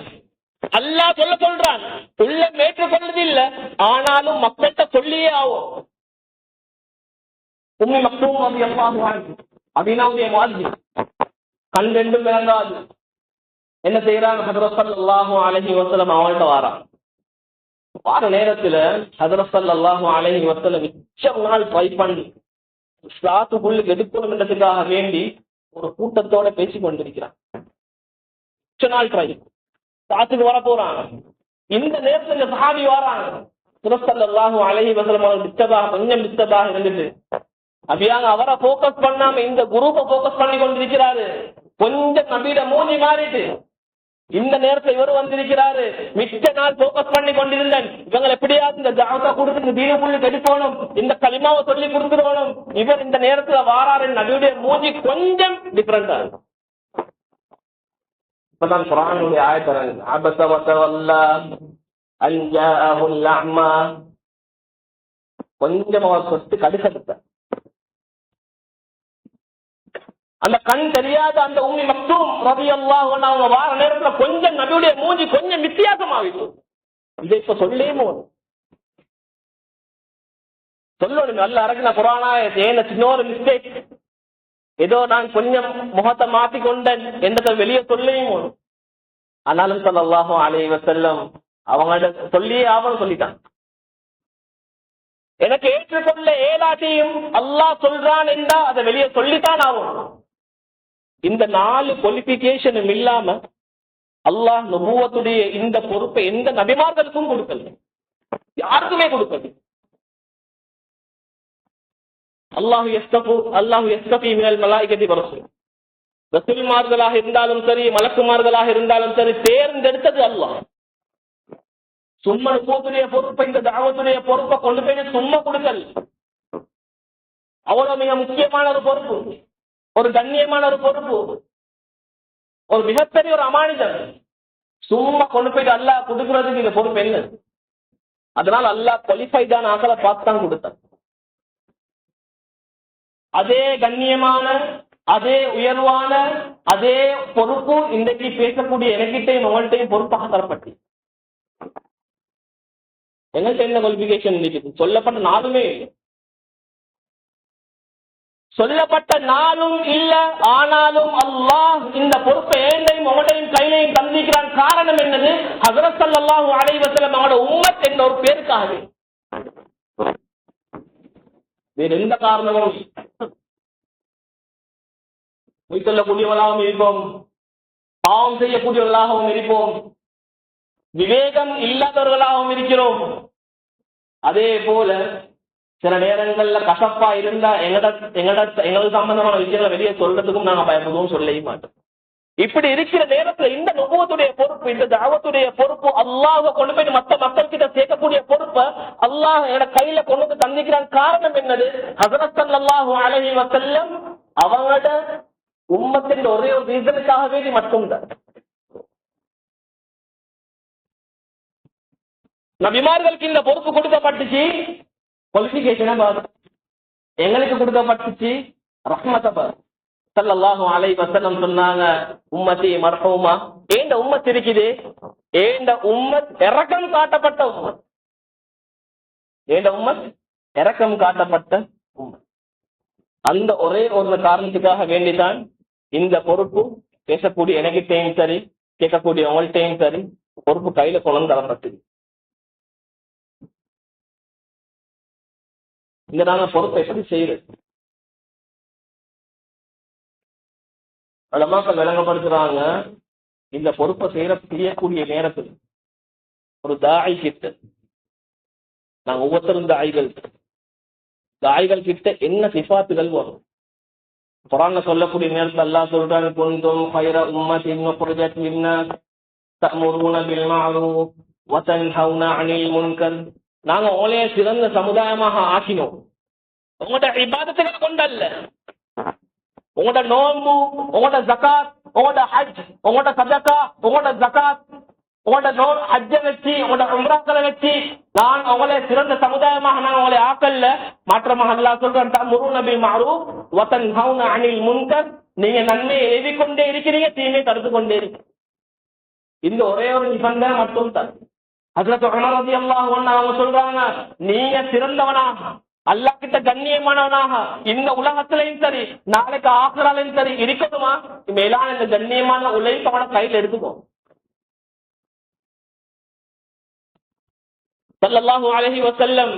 அல்லாஹ் சொல்றான், உள்ளம் ஏற்றுக்கொள்ளது இல்லை, ஆனாலும் மக்கள்கிட்ட சொல்லியே ஆகும். உம்மி மக்தூம் ரலியல்லாஹு அன்ஹு அபினவுடைய மாதிரி கண் ரெண்டும் விளங்காது. என்ன செய்யறாங்க? ஹஜ்ரத் ஸல்லல்லாஹு அலைஹி வஸல்லம் அவங்கள்ட்ட வார நேரத்துல ஹஜ்ரத் ஸல்லல்லாஹு அலைஹி வஸல்லம் மிச்ச நாள் ட்ரை பண்ணி ஸ்லாத்துக்குள்ளுக்கு எடுக்கணும் என்றதுக்காக வேண்டி ஒரு கூட்டத்தோட பேசிக் கொண்டிருக்கிறான். மிச்ச நாள் ட்ரை சாத்துக்கு வர போறாங்க. இந்த நேரத்துல இந்த சஹாபி வராங்க. ஹஜ்ரத் ஸல்லல்லாஹு அலைஹி வஸல்லம் கொஞ்சம் டிஸ்டர்பாக இருந்துட்டு அப்படியாங்க அவரை போக்கஸ் பண்ணாம இந்த குரூப்பை போக்கஸ் பண்ணி கொண்டிருக்கிறாரு. கொஞ்சம் நபியிட மூஞ்சி மாறிட்டு இந்த நேரத்தில் இவர் வந்திருக்கிறாரு. மிச்ச நாள் போக்கஸ் பண்ணி கொண்டிருந்தேன், இவங்க எப்படியாவது இந்த ஜாதா கொடுத்து தீனக்குள்ளுக்கு எடுக்கணும், இந்த களிமாவை சொல்லி கொடுத்துடணும். இவர் இந்த நேரத்துல வாராரு, நபியுடைய மூஞ்சி கொஞ்சம் டிஃபரெண்டா இருக்கும். இப்பதான் குர்ஆனுடைய ஆயத்து அபஸ வதவல்லா அன் ஜாஅஹுல் அஅமா, கொஞ்சம் அவர் சொத்து கடுக்கடுத்த அந்த கண் தெரியாத அந்த உம்மி மக்தூம் ரலியல்லாஹு அன்ஹு வார நேரத்துல கொஞ்சம் நபியுடைய மூஞ்சி கொஞ்சம் வித்தியாசமாகிட்டு. இதை இப்ப சொல்லேமோ சொல்லணும். நல்ல அரங்கின குர்ஆனா ஏன சின்ன ஒரு மிஸ்டேக், ஏதோ நான் கொஞ்சம் முகத்தை மாத்திக்கொண்டேன் என்றதை வெளியே சொல்லேமோ. ஆனாலும் ஸல்லல்லாஹு அலைஹி வஸல்லம் அவங்கள்ட்ட சொல்லியே ஆவணும் சொல்லிட்டான். எனக்கு ஏற்றுக்கொள்ள ஏலாட்டையும் அல்லாஹ் சொல்றான் என்றா அதை வெளியே சொல்லித்தான் ஆகும். இந்த 4 குவாலிஃபிகேஷனும் இல்லாம அல்லாஹ் நபுவத்துடைய இந்த பொறுப்பை எந்த நபிமார்களுக்கும் கொடுக்கல, யாருக்குமே கொடுக்கல. அல்லாஹு யஸ்தஃபி மினல் மலாயிகத்தி வரசூல், ரசூல்மார்களாக இருந்தாலும் சரி மலக்குமார்களாக இருந்தாலும் சரி தேர்ந்தெடுத்தது அல்லாஹ். சும்மா நபுவத்துடைய பொறுப்பை, இந்த தாவத்துடைய பொறுப்பை கொண்டு போய் சும்மா கொடுக்கல். அவ்வளவு மிக முக்கியமான ஒரு பொறுப்பு, ஒரு கண்ணியமான ஒரு பொறுப்பு, ஒரு மிகப்பெரிய ஒரு அமானிதம். சும்மா கொண்டு போயிட்டு அல்லாஹ் கொடுக்கறதுக்கு இந்த பொறுப்பு என்ன? அதனால அல்லாஹ் குவாலிஃபைடான ஆக்களை பார்த்து தான் கொடுத்தான். அதே கண்ணியமான, அதே உயர்வான, அதே பொறுப்பு இன்றைக்கு பேசக்கூடிய எனக்கிட்டையும் உங்கள்கிட்டையும் பொறுப்பாக தரப்பட்டு எங்கள்கிட்ட என்ன குவாலிஃபிகேஷன் இருக்குது? சொல்லப்பட்ட நாளுமே சொல்லப்பட்ட நாளும் இல்ல, ஆனாலும் அல்லாஹ் இந்த பொறுப்பை ஏண்டையும் உங்களையும் கையிலையும் தந்திக்கிறான். காரணம் என்னது? ஹஜ்ரத் ஸல்லல்லாஹு அலைஹி வஸல்லம் அவங்களோட உம்மத் என்ற ஒரு பேருக்காகவே, வேறு எந்த காரணமும். பொய் சொல்லக்கூடியவர்களாகவும் இருப்போம், பாவம் செய்யக்கூடியவர்களாகவும் இருப்போம், விவேகம் இல்லாதவர்களாகவும் இருக்கிறோம். அதே போல சில நேரங்கள்ல கசப்பா இருந்தா எங்களுக்கு சம்பந்தமான விஷயங்களை வெளியே சொல்றதுக்கும் நாங்க பயப்படுவோம், சொல்லவே மாட்டோம். இப்படி இருக்கிற நேரத்துல இந்த நுபுவத்துடைய பொறுப்பு, இந்த தாவத்துடைய பொறுப்பு, அல்லாஹ் கொண்டு போய் மற்ற மக்கள் கிட்ட சேர்க்கக்கூடிய பொறுப்பை அல்லாஹ் என்னோட கையில கொண்டு வந்து தந்திக்கிறான். காரணம் என்னது? ஹஸரத் ஸல்லல்லாஹு அலைஹி வஸல்லம் அவங்களோட உம்மத்தின் ஒரே ஒரு ரீசனுக்காகவே மட்டும்தான். நபிமார்களுக்கு இந்த பொறுப்பு கொடுக்கப்பட்டுச்சு, குவாலிஃபிகேஷனை பாரு. எங்களுக்கு கொடுக்கப்பட்டுச்சு ரஹ்மத்தை பாரு. ஸல்லல்லாஹு அலைஹி வஸல்லம் சொன்னாங்க, உம்மத்தி மர்ஹூமா, ஏண்ட உம்மத் இருக்குது, ஏண்ட உம்மத் இரக்கம் காட்டப்பட்ட உம்மத், ஏண்ட உம்மத் இரக்கம் காட்டப்பட்ட உம்மத். அந்த ஒரே ஒரு காரணத்துக்காக வேண்டிதான் இந்த பொறுப்பு பேசக்கூடிய எனக்கிட்டையும் சரி, கேட்கக்கூடிய உங்கள்கிட்டையும் சரி, பொறுப்பு கையில கொண்டு தரப்பட்டது. இந்த நாங்க பொறுப்பை எப்படி செய்யறது? உலமாக்கள் விளங்கப்படுத்துறாங்க, இந்த பொறுப்பை செய்யக்கூடிய நேரத்தில் ஒரு தாய் கிட்ட, நாங்க ஒவ்வொருத்தரும் தாய்கள் கிட்ட என்ன சிஃபாத்துகள் வரும்? குர்ஆன்ல சொல்லக்கூடிய நேரத்தில் அல்லாஹ் சொல்றாங்க, குன்தும் கைர உம்மத்தின் உக்ரிஜத் லின்னாஸ் தஅமுருன பில் மஅரூஃப் வ தன்ஹவுன அனில் முன்கர். நாங்க உங்களையே சிறந்த சமுதாயமாக ஆக்கினோம். உங்களோட இபாதத்துகளை கொண்டல்ல, உங்களோட நோன்பு, உங்களோட ஜகாத், உங்களோட ஹஜ், உங்களோட சதகா, உங்களோட ஜகாத், உங்களோட ஹஜ்ஜை வச்சு, உங்களோட உம்ராக்களை வச்சு நான் உங்களை சிறந்த சமுதாயமாக நான் உங்களை ஆக்கல்ல. மாற்றமாக அல்லாஹ் சொல்றான், தஅமுருன பில் மஅரூஃப் வ தன்ஹவுன அனில் முன்கர். நீங்க நன்மையை ஏவிக் கொண்டே இருக்கிறீங்க, தீமையை தடுத்து கொண்டே இருக்கிறீங்க. இந்த ஒரே ஒரு நிபந்தனை மட்டும் தான். ஹஜ்ரத் உமர் ரலியல்லாஹு அன்ஹு அவங்க சொல்றாங்க, நீங்க சிறந்தவனாக, அல்லாஹ் கிட்ட கண்ணியமானவனாக இந்த உலகத்திலையும் சரி நாளைக்கு ஆখিরাலையும் சரி இருக்கணுமா, மேலான இந்த கண்ணியமான உழைப்பு அவன கையில் எடுத்துக்கோ. ஸல்லல்லாஹு அலைஹி வஸல்லம்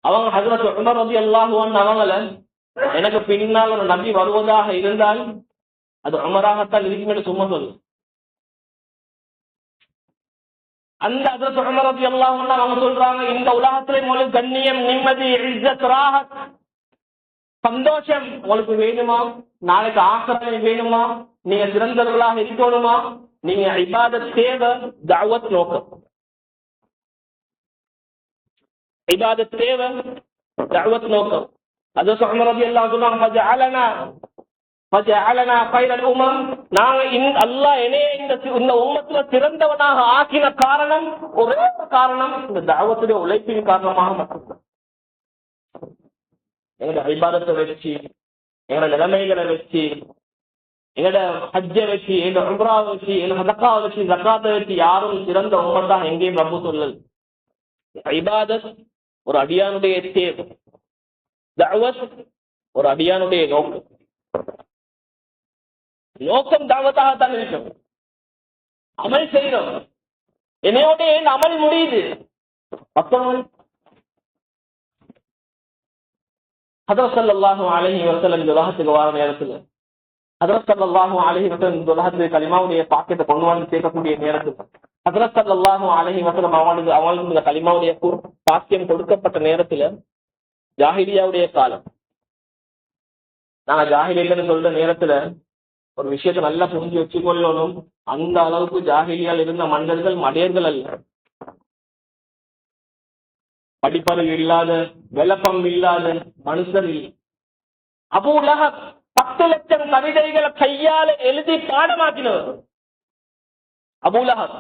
அவங்க ஹஜ்ரத் உமர் ரலியல்லாஹு அன்ஹு அவங்கள, எனக்கு பின்னால் ஒரு நபி வருவதாக இருந்தால் அது உமராகத்தான் இருக்குன்னு சும்மா சொல்லு. அந்த ஹஜ்ரத் உமர் ரலியல்லாஹு அன்ஹு அவங்க சொல்றாங்க, இந்த உலகத்திலே உங்களுக்கு கண்ணியம், நிம்மதி, இஸ்ஸத், ராஹத், சந்தோஷம் உங்களுக்கு வேணுமா, நாளைக்கு ஆখিরাல வேணுமா, நீங்க சிறந்தவர்களாக இருக்கணுமா, நீங்க இபாதத் தேவை, தஅவத் நோக்கம். இபாதத் தேவை, தஅவத் நோக்கம். ஹஜ்ரத் உமர் ரலியல்லாஹு அன்ஹு சொல்றாங்க, ஃபஜஅலனா கைரல் உம்மம், நாங்க அல்லாஹ் என்னைய இந்த உம்மத்துல சிறந்தவனாக ஆக்கின காரணம், ஒரே ஒரு காரணம், இந்த தஅவத்துடைய உழைப்பின் காரணமாக மட்டும்தான். எங்களோட இபாதத்தை வச்சு, எங்களோட நிலைமைகளை வச்சு, எங்களோட ஹஜ்ஜை வச்சு, எங்களோட உம்ராவை வச்சு, எங்களோட சதகாவை வச்சு, ஜகாத்தை வச்சு யாரும் சிறந்த உம்மத்தாக எங்கேயும் ரப்பு சொல்லல். இபாதத் ஒரு அடியானுடைய தேவை, தஅவத் ஒரு அடியானுடைய நோக்கம். நோக்கம் தாவத்தாகத்தான் இருக்கும். அமல் செய்யணும், என்னையோட அமல் முடியுது. ஹஜ்ரத் ஸல்லல்லாஹு அலைஹி வஸல்லம் இந்த உலகத்துக்கு வர நேரத்தில், ஹஜ்ரத் ஸல்லல்லாஹு அலைஹி வஸல்லம் இந்த உலகத்துக்கு கலிமாவுடைய பாக்கெட்டை கொண்டு வந்து சேர்க்கக்கூடிய நேரத்தில், ஹஜ்ரத் ஸல்லல்லாஹு அலைஹி வஸல்லம் அவங்களுக்கு இந்த கலிமாவுடைய பாக்கியம் கொடுக்கப்பட்ட நேரத்தில் ஜாஹிலியாவுடைய காலம். நாங்க ஜாஹிலியன்னு சொல்ற நேரத்துல ஒரு விஷயத்தை நல்லா புரிஞ்சு வச்சுக்கொள்ளணும். அந்த அளவுக்கு ஜாஹிலியால் இருந்த மன்னர்கள் மடையர்கள் அல்ல, படிப்பறிவு இல்லாத, விளப்பம் இல்லாத மனுஷர் இல்லை. அபூ லஹப் 10 லட்சம் கவிதைகளை கையால எழுதி பாடமாக்கினவர். அபூ லஹப்,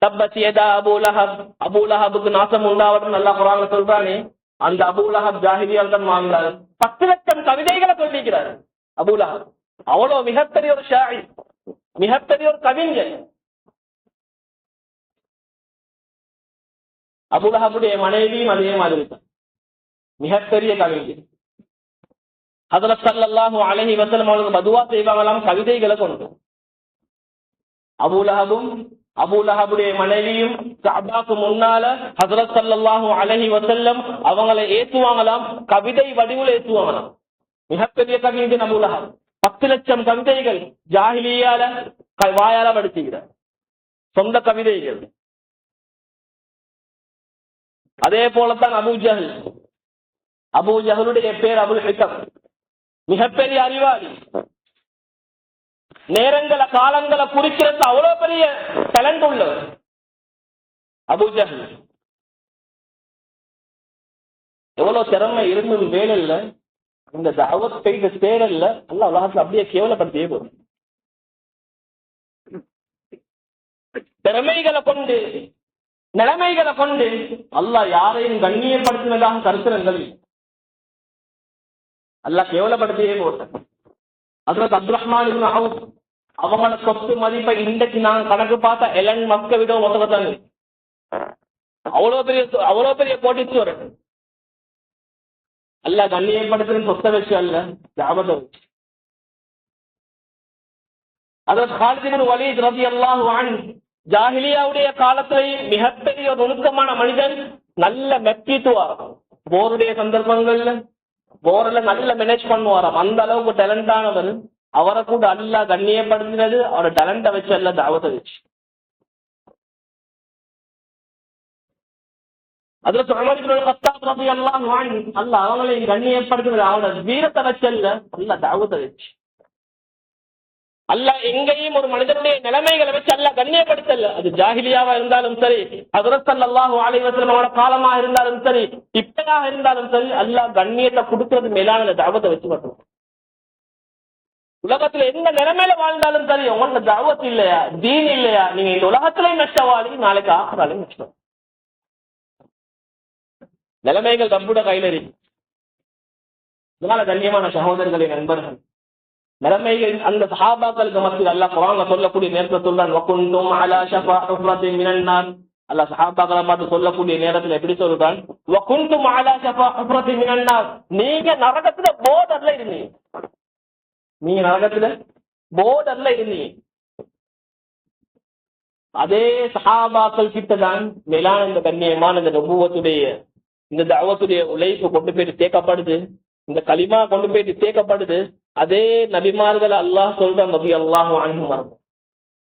தப்பத் யதா அபூ லஹப், அபூ லஹபுக்கு நாசம் உண்டாவட்டும் அல்லாஹ் குர்ஆன்ல சொல்றானே, அந்த அபூ லஹப் ஜாஹிலியால் தான் வாழ்ந்தார். 10 லட்சம் கவிதைகளை சொல்லிக்கிறார் அபூ லஹப். அவ்வளவு மிகப்பெரிய ஒரு ஷாயிர், மிகப்பெரிய ஒரு கவிஞர். அபூ லஹபுடைய மனைவியும் அதே மாதிரி தான் மிகப்பெரிய கவிஞர். ஹஜ்ரத் ஸல்லல்லாஹு அலைஹி வஸல்லம் அவர்கள் பதுவா செய்வாங்களாம் கவிதைகளை கொண்டு. அபூ லஹபுடைய மனைவியும் கஅபாக்கு முன்னால ஹஜ்ரத் ஸல்லல்லாஹு அலைஹி வஸல்லம் அவங்களை ஏத்துவாங்களாம், கவிதை வடிவில் ஏத்துவாங்களாம். மிகப்பெரிய கவிஞர் அபூ லஹப். 10 லட்சம் கவிதைகள் ஜாஹிலியால வாயால படிச்சுக்கிறார். சொந்த கவிதைகள். அதே போலத்தான் அபூ ஜஹலுடைய பேர் அபுல் ஹிகம், மிகப்பெரிய அறிவாளி. நேரங்களை காலங்களை குறிக்கிறது அவ்வளவு பெரிய டேலண்ட் உள்ளவர் அபூ ஜஹல். எவ்வளவு திறமை இருந்தும் வேலை இல்ல, இந்த தாவத் பெய்த சேரல்ல அல்லாஹ் உலகத்துல அப்படியே கேவலப்படுத்தியே போதும். திறமைகளை கொண்டு நிலைமைகளை கொண்டு அல்லாஹ் யாரையும் கண்ணியப்படுத்தினதாக கருத்துங்கள் அல்லாஹ் கேவலப்படுத்தியே போதும். ஹஜ்ரத் அப்துல் ரஹ்மான் இப்னு அவுஃப் அவங்களோட சொத்து மதிப்பை இன்றைக்கு நான் கணக்கு பார்த்தா எலன் மக்க விட ஒத்தகத்தாங்க. அவ்வளவு பெரிய கோட்டீஸ்வரர். அல்லாஹ் கண்ணியப்படுத்துற சொத்தை வச்சு அல்ல, தாவத்தை வச்சு. ஹஜ்ரத் காலித் இப்னு வலீத் ரலியல்லாஹு அன்ஹு ஜாஹிலியாவுடைய காலத்திலேயே மிகப்பெரிய ஒரு நுணுக்கமான மனிதன். நல்ல மெப்பித்துவார், போருடைய சந்தர்ப்பங்கள்ல போர்ல நல்ல மேனேஜ் பண்ணுவாராம். அந்த அளவுக்கு டேலண்டானவர். அவரை கூட அல்லாஹ் கண்ணியப்படுத்தினது அவரோட டேலண்ட வச்சு அல்ல, தாவத்தை வச்சு. அதுல அல்லாஹ் அவங்களையும் கண்ணியப்படுத்தினது அவனோட வீரத்தை வச்சு அல்ல, அல்ல தாவத்தை வச்சு. அல்லாஹ் எங்கேயும் ஒரு மனிதனுடைய நிலைமைகளை வச்சு அல்லாஹ் கண்ணியப்படுத்தல. அது ஜாஹிலியாவா இருந்தாலும் சரி, ஹஜ்ரத் ஸல்லல்லாஹு அலைஹி வஸல்லம் காலமா இருந்தாலும் சரி, இப்பயாக இருந்தாலும் சரி, அல்லாஹ் கண்ணியத்தை கொடுக்கிறது மேலான தாவத்தை வச்சு மட்டும். உலகத்துல எந்த நிலைமையில வாழ்ந்தாலும் சரி, உங்களோட தாவத் இல்லையா, தீன் இல்லையா, நீங்க இந்த உலகத்திலையும் நஷ்டவாளி, நாளைக்கு ஆகிறாலையும் நஷ்டம். நிலைமைகள் ரப்புட கையில இருக்கு. இதனால கண்ணியமான சகோதரர்களின் நண்பர்கள், நிலைமைகள் அந்த சஹாபாக்களுக்கு மத்தியில் அல்லாஹ் குர்ஆன்ல சொல்லக்கூடிய நேரத்தில் சொல்றான், வகுந்தும் அலா ஷஃபா ஹுஃப்ரத்தின் மினன் நார். அல்லாஹ் சஹாபாக்களை பார்த்து சொல்லக்கூடிய நேரத்தில் எப்படி சொல்றான், வகுந்தும் அலா ஷஃபா ஹுஃப்ரத்தின் மினன் நார். நீங்க நரகத்துல போர்டர்ல இருந்தீங்க, நீங்க நரகத்துல போர்டர்ல இருந்தீங்க. அதே சஹாபாக்கள் கிட்டதான் மேலான இந்த கண்ணியமான இந்த நபுவத்துடைய இந்த தஅவத்துடைய உழைப்பு கொண்டு போயிட்டு தேக்கப்படுது, இந்த கலிமா கொண்டு போயிட்டு தேக்கப்படுது. அதே நபிமார்கள் அல்லாஹ் சொல்றான், நபி அல்லாஹு அன்ஹும்,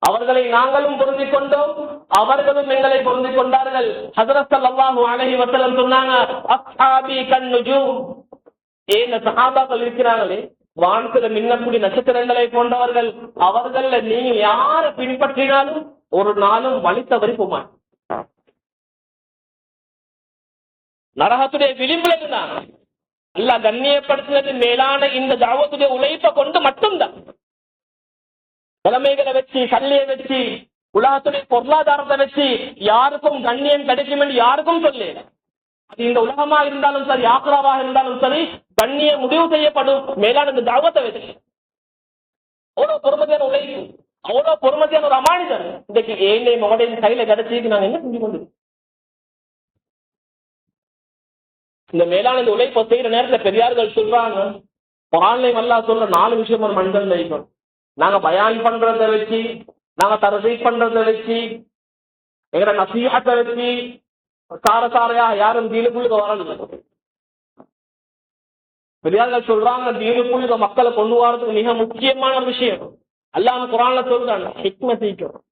அவர்களை நாங்களும் பொருந்திக் கொண்டோம், அவர்களும் எங்களை பொருந்திக் கொண்டார்கள். ஹஜ்ரத் ஸல்லல்லாஹு அலைஹி வஸல்லம் சொன்னாங்க, அஸ்ஹாபி கன்னுஜூம், ஏன் சஹாபாக்கள் இருக்கிறாங்களே வானத்துல மின்னக்கூடிய நட்சத்திரங்களை போன்றவர்கள், அவர்கள் நீங்க யாரை பின்பற்றினாலும் ஒரு நாளும் வழி தவறி போமா, நரகத்துடைய விளிம்புல இருந்தாங்க. அல்லாஹ் கண்ணியப்படுத்தினது மேலான இந்த தாவத்துடைய உழைப்பை கொண்டு மட்டும்தான். நிலைமைகளை வச்சு, கல்லியை வச்சு, உலகத்துடைய பொருளாதாரத்தை வச்சு யாருக்கும் கண்ணியம் கிடைக்கும் என்று யாருக்கும் சொல்லு. அது இந்த உலகமா இருந்தாலும் சரி, ஆக்ராவாக இருந்தாலும் சரி, கண்ணியம் முடிவு செய்யப்படும் மேலான இந்த தாவத்தை வச்சு. அவ்வளவு பொறுமதியான உழைப்பு, அவ்வளவு பொறுமதியான ஒரு அமானிதன் இன்றைக்கு ஏழை மகடையின் கையில கிடைச்சிக்கு நாங்க என்ன செஞ்சு கொண்டு இந்த மேலான இந்த உழைப்பை செய்யற நேரத்தில் பெரியார்கள் சொல்றாங்க, குர்ஆன்ல அல்லாஹ் சொல்ற 4 விஷயம் ஒரு மனிதன் வைக்கணும். நாங்க பயான் பண்றதை வச்சு, நாங்க தர்சீஹ் பண்றதை வச்சு, எங்கட நசீஹத்தை வச்சு சாரசாரையா யாரும் தீனுக்குள்ள வரல. பெரியார்கள் சொல்றாங்க, தீனுக்குள்ள மக்களை கொண்டு வரதுக்கு மிக முக்கியமான விஷயம் அல்லாஹ் குர்ஆன்ல சொல்றாங்க, ஹிக்மத் ஈக்கணும்.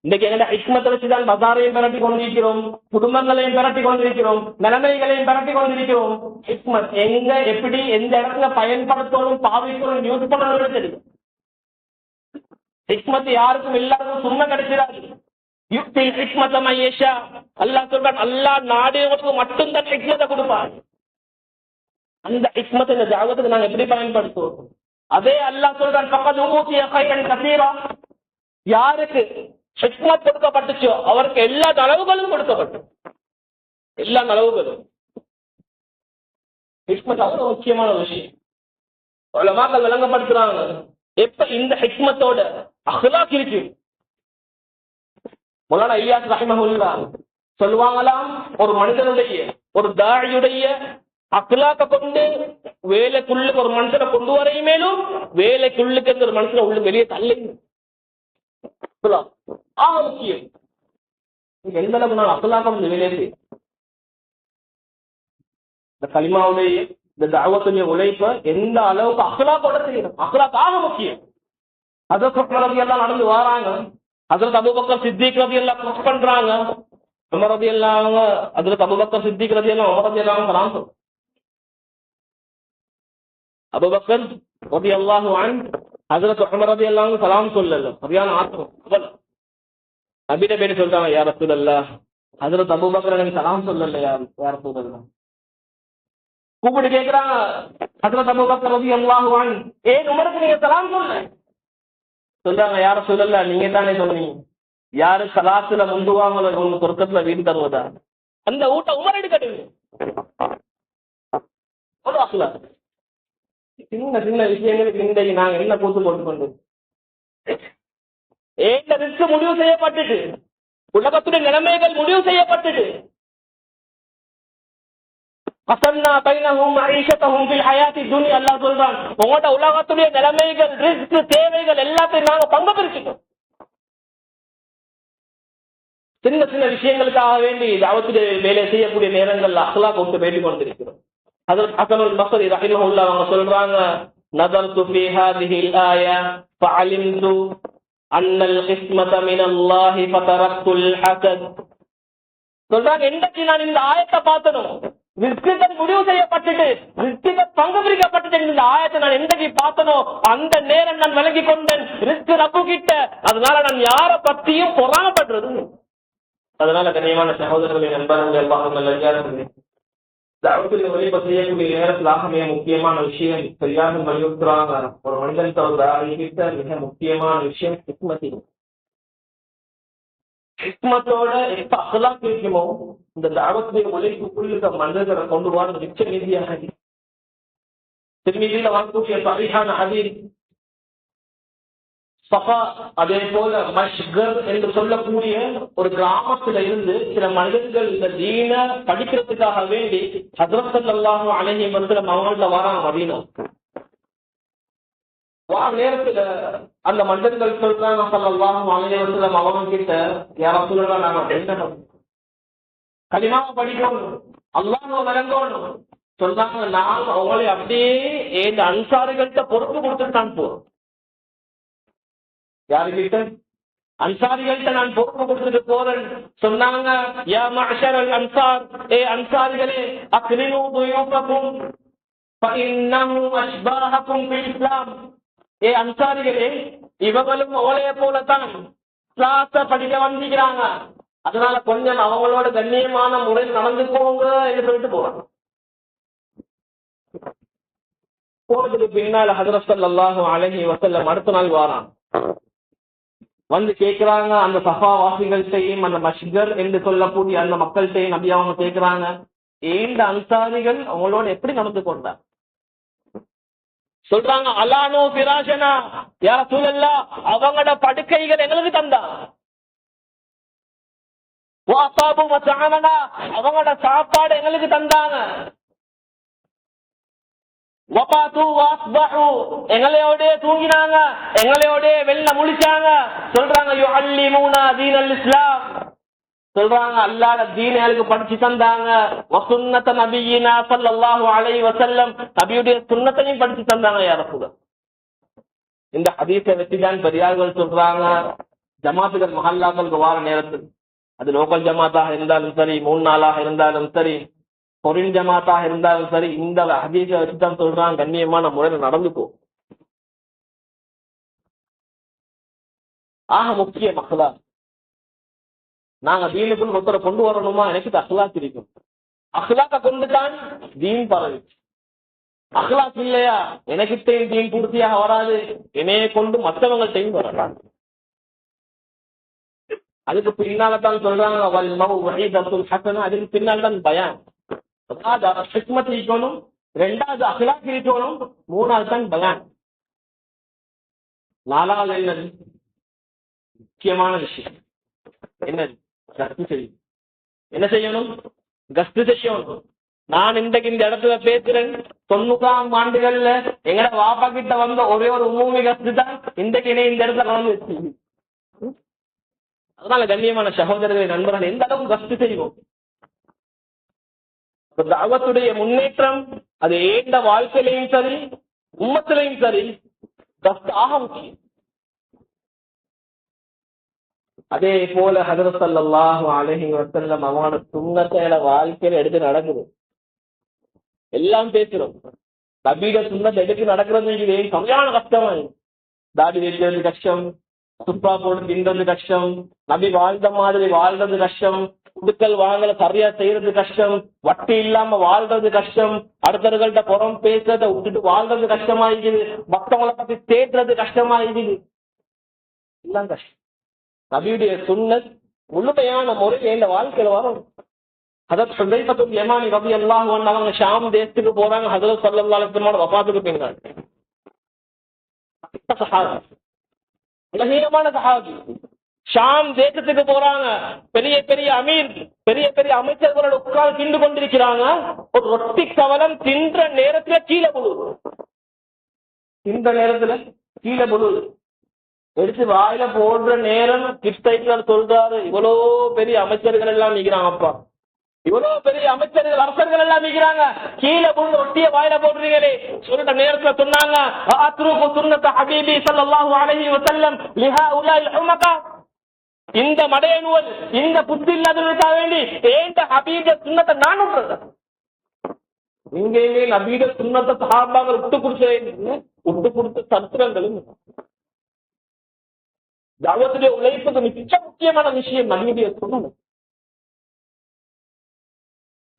இன்னைக்கு எங்க ஹிக்மத்தை வச்சுதான் பசாரையும் பரட்டி கொண்டிருக்கிறோம், குடும்பங்களையும் பரட்டி கொண்டிருக்கிறோம், நிலைமைகளையும் பரட்டி கொண்டிருக்கிறோம். ஹிக்மத் எங்க எப்படி எந்த இடத்துல பயன்படுத்தணும், பாவிக்கணும், யூஸ் பண்ணணும் தெரியும். ஹிக்மத் யாருக்கும் இல்லாத சும்மா கிடைச்சிடாது. யுக்தில் ஹிக்மத மய்யஷா, அல்லாஹ் சொல்றான், அல்லாஹ் நாடியவனுக்கு மட்டும்தான் ஹிக்மத்தை கொடுப்பார். அந்த ஹிக்மத்தை இந்த தாவத்துக்கு நாங்க எப்படி பயன்படுத்துவோம்? அதே அல்லாஹ் சொல்றான், ஃபக்கத் ஊதிய கைரன் கஸீரா, யாருக்கு ஹிக்மத் கொடுக்கப்பட்டுச்சோ அவருக்கு எல்லா நலவுகளும் கொடுக்கப்படும், எல்லா நலவுகளும். ஹிக்மத் அவ்வளவு முக்கியமான விஷயம். உலமாக்கள் விளங்கப்படுத்துறாங்க, எப்ப இந்த ஹிக்மத்தோட அஹ்லாக் இருக்கு. மௌலானா இலியாஸ் ரஹிமஹுல்லாஹ் சொல்லுவாங்களாம், ஒரு மனிதனுடைய ஒரு தாயியுடைய அஹ்லாக்க கொண்டு வேலைக்குள்ளுக்கு ஒரு மனுஷனை கொண்டு வரையும் மேலும் வேலைக்குள்ளுக்கு ஒரு மனுஷனை உள்ள வெளியே தள்ளி முக்கியம். எந்த அளவுக்கு நான் அஹ்லாக்கம் இந்த வேலையை செய்யும், இந்த கலிமாவுடைய இந்த தாவத்துடைய உழைப்ப எந்த அளவுக்கு அஹ்லாக்கோட செய்யணும், அஹ்லாக் ஆக முக்கியம். அதற்கு எல்லாம் நடந்து வராங்க. ஹஜ்ரத் அபூபக்கர் சித்திக் ரலியல்லாஹு அன்ஹு க்ராஸ் பண்றாங்க. உமர் ரலியல்லாஹு அன்ஹு ஹஜ்ரத் அபூபக்கர் சித்திக் ரலியல்லாஹு அன்ஹு உமர் ரலியல்லாஹு அன்ஹு சலாம் சொல்றாங்க. அபூபக்கர் ரலியல்லாஹு அன்ஹு ஹஜ்ரத் உமர் ரலியல்லாஹு அன்ஹு சலாம் சொல்லல. சரியான ஆத்திரம். நபிட்ட பேரு சொல்றாங்க, யா ரசூலல்லாஹ், ஹஜ்ரத் அபூபக்கர் எனக்கு சலாம் சொல்லல யா ரசூலல்லாஹ். கூப்பிட்டு கேக்குறாங்க, ஹஜ்ரத் அபூபக்கர் ரலியல்லாஹு அன்ஹு, ஏன் உமருக்கு நீங்க சலாம் சொல்லல? சொல்றாங்க, யா ரசூலல்லாஹ், நீங்க தானே சொன்னீங்க, யாரு சலாத்துல முந்துவாங்களோ இவங்க சொர்க்கத்துல வீடு தருவதா? அந்த ஊட்ட உமர் எடுக்கட்டு. சின்ன சின்ன விஷயங்களுக்கு இன்றைக்கு நாங்க என்ன கூத்து போட்டுக்கொண்டு ஏன் ரிஸ்க் முடிவு செய்யப்பட்டுட்டு, உலகத்துடைய நிலைமைகள் முடிவு செய்யப்பட்டுட்டு, உங்களோட உலகத்துடைய நிலைமைகள், ரிஸ்க், தேவைகள் எல்லாத்தையும் நாங்க பங்கு பிரிச்சுட்டோம். சின்ன சின்ன விஷயங்களுக்காக வேண்டி தாவத்துடைய வேலை செய்யக்கூடிய நேரங்கள் அஹ்லாக் கொண்டு வேண்டிக் கொண்டிருக்கிறோம். ஹஜ்ரத் ஹஸனுல் பஸ்ரி ரஹிமஹுல்லாஹ் அவங்க சொல்றாங்க, நதர்து ஃபீ ஹாதிஹில் ஆயா ஃபஅலிம்து அன்னல் கிஸ்மத மினல்லாஹி ஃபதரக்துல் ஹஸத். சொல்றாங்க, இன்றைக்கு நான் இந்த ஆயத்தை பார்த்தனும், ரிஸ்குகள் முடிவு செய்யப்பட்டுட்டு, ரிஸ்குகள் பங்கு பிரிக்கப்பட்டுட்டு, இந்த ஆயத்தை நான் இன்றைக்கு பார்த்தனோ அந்த நேரம் நான் விலகி கொண்டேன் ரிஸ்க் ரப்பு கிட்ட. அதனால நான் யார பத்தியும் பொறாமப்படுறது. அதனால கண்ணியமான சகோதரர்களை, நண்பர்கள், வழிப செய்யக்கூடிய நேரத்தில் மிக முக்கியமான விஷயம் சரியாக வலியுறுத்துறாங்க. ஒரு மனிதன் கிட்ட மிக முக்கியமான விஷயம் ஹிக்மத். ஹிக்மத்தோட எப்ப அஹ்லாக் இருக்குமோ இந்த தாவத்துடைய உழைப்புக்குள்ள மனிதர்களை கொண்டு வர மிச்ச நீதியாக. திருமீதியில வரக்கூடிய சஹீஹான ஹதீஸ், சஃபா அதே போல மஷ்கர் என்று சொல்லக்கூடிய ஒரு கிராமத்துல இருந்து சில மனிதர்கள் இந்த தீன படிக்கிறதுக்காக வேண்டி ஹஜ்ரத் ஸல்லல்லாஹு அலைஹி வஸல்லம் அவங்கள்ட்ட வராங்க மதீனா. நேரத்துல அந்த மனிதர்கள் சொல்றாங்க, ஸல்லல்லாஹு அலைஹி வஸல்லம் அவங்க கிட்ட, யா ரசூலல்லாஹ், நாங்க என்ன கலிமாவை படிக்கணும், அல்லாஹ்வை விளங்கணும். சொல்றாங்க, நான் அவங்களை அப்படியே இந்த அன்சாரிகள்கிட்ட பொறுப்பு கொடுத்துட்டு நான் போறோம். யாருக்கிட்ட? அன்சாரிகள்கிட்ட நான் பொறுப்பு கொடுத்துட்டு போறேன். சொன்னாங்க, யா மஅஷரல் அன்சார், ஏ அன்சாரிகளே, அக்ரிமு துயூஃபகும் ஃபஇன்னஹு அஷ்பாஹகும் ஃபில் இஸ்லாம். ஏ அன்சாரிகளே, இவங்களும் அவளைய போலத்தான் இஸ்லாத்தை படிக்க வந்திருக்கிறாங்க, அதனால கொஞ்சம் அவங்களோட கண்ணியமான முறையில் நடந்துக்கோங்க என்று சொல்லிட்டு போறாங்க. போறதுக்கு பின்னால ஹஜ்ரத் ஸல்லல்லாஹு அலைஹி வஸல்லம் அடுத்த நாள் வாரான். வந்து கேட்கிறாங்க அந்த சஃபா வாசிகள்கிட்டையும் அந்த மஷ்கர் என்று சொல்லக்கூடிய அந்த மக்கள்கிட்டையும் நபி அவங்க கேட்கிறாங்க, ஏண்ட அன்சாரிகள் அவங்களோட எப்படி நடந்து கொண்டார்? சொல்றாங்க, அலானோ பிராஷனா யா ரசூலல்லாஹ், அவங்களோட படுக்கைகள் எங்களுக்கு தந்தா, வாசாபு வஸஅமனா, அவங்களோட சாப்பாடு எங்களுக்கு தந்தாங்க, வபாது வாஸ்பஹு, எங்களையோட தூங்கினாங்க, எங்களையோட வெள்ள முழிச்சாங்க. சொல்றாங்க, யுஅல்லிமுனா தீனல் இஸ்லாம், சொல்றாங்க அல்லாஹ்வுடைய தீனை எங்களுக்கு படிச்சு தந்தாங்க. வசுன்னத நபியினா ஸல்லல்லாஹு அலைஹி வஸல்லம், நபியுடைய சுன்னத்தையும் படிச்சு தந்தாங்க. யா ரசூலல்லாஹ், இந்த ஹதீஸை வச்சுதான் பெரியார்கள் சொல்றாங்க, ஜமாத்துகள் மஹல்லாக்களுக்கு வார நேரத்தில், அது லோக்கல் ஜமாத்தாக இருந்தாலும் சரி, 3 நாளாக இருந்தாலும் சரி, பொரின் ஜமாத்தாக இருந்தாலும் சரி, இந்த ஹதீஸை வச்சுதான் சொல்றாங்க, கண்ணியமான முறையில் நடந்துக்கும். ஆக முக்கியம் அஹ்லாக். நாங்க தீனுக்குள் ஒருத்தரை கொண்டு வரணுமா, எனக்கு அஹ்லாக் இருக்கும். அஹ்லாக்க கொண்டுதான் தீன் பரவிச்சு. அஹ்லாக் இல்லையா, எனக்கிட்டையும் தீன் பூர்த்தியாக வராது, என்னைய கொண்டு மற்றவங்கள்ட்டையும் வரலாம். அதுக்கு பின்னால்தான் சொல்றாங்க, அதுக்கு பின்னால் தான் பயான். ஹிக்மத் இருக்கணும், 2வது அஹ்லாக் இருக்கணும், 3வது தான் பயான். 4வது என்னது? முக்கியமான விஷயம் என்னது? கஸ்து செய்யும். என்ன செய்யணும்? கஸ்து செய்யணும். நான் இன்றைக்கு இந்த இடத்துல பேசுறேன், 90ஆம் ஆண்டுகள்ல எங்கட வாப்பா கிட்ட வந்த ஒரே ஒரு உம்மி கஸ்து தான் இன்றைக்கு இந்த இடத்துல கலந்து வச்சு. அதனால கண்ணியமான சகோதரர்களை, நண்பர்கள், எந்த அளவுக்கு கஸ்து செய்வோம். தாவத்துடைய முன்னேற்றம் அது ஏண்ட வாழ்க்கையிலையும் சரி, உம்மத்திலையும் சரி, கஸ்து ஆக முக்கியம். அதே போல ஹஜ்ரத் ஸல்லல்லாஹு அலைஹி வஸல்லம் அவங்களோட சுன்னத்தை வாழ்க்கையில எடுத்து நடக்குது. எல்லாம் பேசுறோம். நபியோட சுன்னத்தை எடுத்து நடக்கிறது கம்மியான கஷ்டமா. தாடி வைக்கிறது கஷ்டம், துப்பா போட்டு தின்றது கஷ்டம், நபி வாழ்ந்த மாதிரி வாழ்றது கஷ்டம், உடுக்கல் வாங்கல சரியா செய்யறது கஷ்டம், வட்டி இல்லாம வாழ்றது கஷ்டம், அடுத்தவர்கள்ட்ட புறம் பேசுறத விட்டுட்டு வாழ்றது கஷ்டமாயிருக்குது, மற்றவங்களை பத்தி தேடுறது கஷ்டமாயிருக்குது, எல்லாம் கஷ்டம். நபியுடைய சுன்னத் முழுமையான முறையில் இந்த வாழ்க்கையில வரும். ஹஜ்ரத் ஹுதைஃபத்துல் யமானி ரலியல்லாஹு அன்ஹு அவங்க ஷாம் தேசத்துக்கு போறாங்க. ஹஜ்ரத் ஸல்லல்லாஹு அலைஹி வஸல்லம் வஃபாத்துக்கு பின்னாடி சஹாபி, பலகீனமான சஹாபி, ஷாம் தேசத்துக்கு போறாங்க. பெரிய பெரிய அமீர், பெரிய பெரிய அமைச்சர்களோட உட்கார்ந்து தின்று கொண்டிருக்கிறாங்க. ஒரு ரொட்டி கவலம் தின்ற நேரத்துல கீழே விழுது. தின்ற நேரத்துல கீழே விழுது. எடுத்து வாயில போடுற நேரம் கிட்டைக்கர் சொல்றாரு, இவ்வளோ பெரிய அமைச்சர்கள் எல்லாம் நிக்கிறாங்கப்பா, இவ்வளவு பெரிய அமைச்சர்கள் அரசர்கள் எல்லாம் நிக்கிறாங்க, கீழே விழுந்து ரொட்டிய வாயில போடுறீங்களே. சொல்ற நேரத்துல சொன்னாங்க, அத்ருகு சுன்னத ஹபீபி ஸல்லல்லாஹு அலைஹி வஸல்லம் லிஹாஉலால் உமகா, இந்த மடையனுவல் இந்த புத்தி இல்லாதவர்களுக்காக வேண்டி ஏண்ட ஹபீப சுன்னத்தை நான் விட்டுறேன். இங்கேயுமே நபீட சுன்னத்தை சஹாபாக்கள் விட்டு கொடுத்த சரித்திரங்களும். தாவத்துடைய உழைப்புக்கு மிக முக்கியமான விஷயம் நபியுடைய சுன்னத்.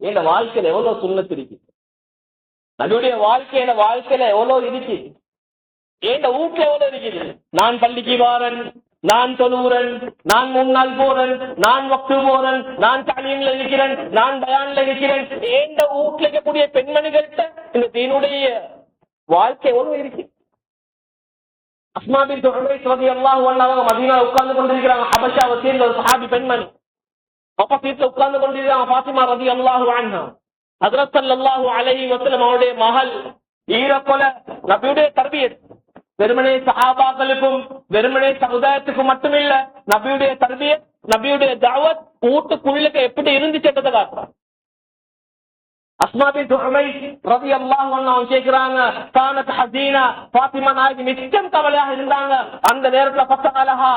என் வாழ்க்கையில எவ்வளவு சுன்னத்து இருக்கு, நபியுடைய வாழ்க்கையில எவ்வளவு இருக்கு, என் வீட்டுல எவ்வளவு இருக்குது. நான் பள்ளிக்கு வாரன், நான் தொழுறன், நான் முன்னாள் போறேன், நான் வக்து போறேன், நான் தாலீம்ல இருக்கிறேன், நான் பயான்ல இருக்கிறேன். என் வீட்டுல இருக்கக்கூடிய பெண்மணிகள்கிட்ட இந்த தீனுடைய வாழ்க்கை எவ்வளவு இருக்கு. அஸ்மா பின்த் உமைஸ் ரலியல்லாஹு அன்ஹா அவங்க மதீனால உட்கார்ந்து கொண்டிருக்கிறாங்க. ஹபஷாவை சேர்ந்த ஒரு சஹாபி பெண்மணி பக்கத்துல உட்கார்ந்து கொண்டிருக்கிறாங்க. ஃபாத்திமா ரலியல்லாஹு அன்ஹா, ஹஜ்ரத் ஸல்லல்லாஹு அலைஹி வஸல்லம் அவருடைய மகள் ஈரக்கொல. நபியுடைய தர்பியத் வெறுமனே சஹாபாக்களுக்கும் வெறுமனே சமுதாயத்துக்கும் மட்டுமில்ல, நபியுடைய தர்பியத், நபியுடைய தாவத் வீட்டுக்குள்ளுக்கு எப்படி இருந்துச்சுன்றதை காட்டுறாங்க. அஸ்மா பின்த் உமைஸ் ரலியல்லாஹு அன்ஹா கேக்குறாங்க, கானத் ஹஸீனா, ஃபாத்திமா நாயகி மிச்சம் கவலையாக இருந்தாங்க. அந்த நேரத்துல ஃபஸஅலத்ஹா,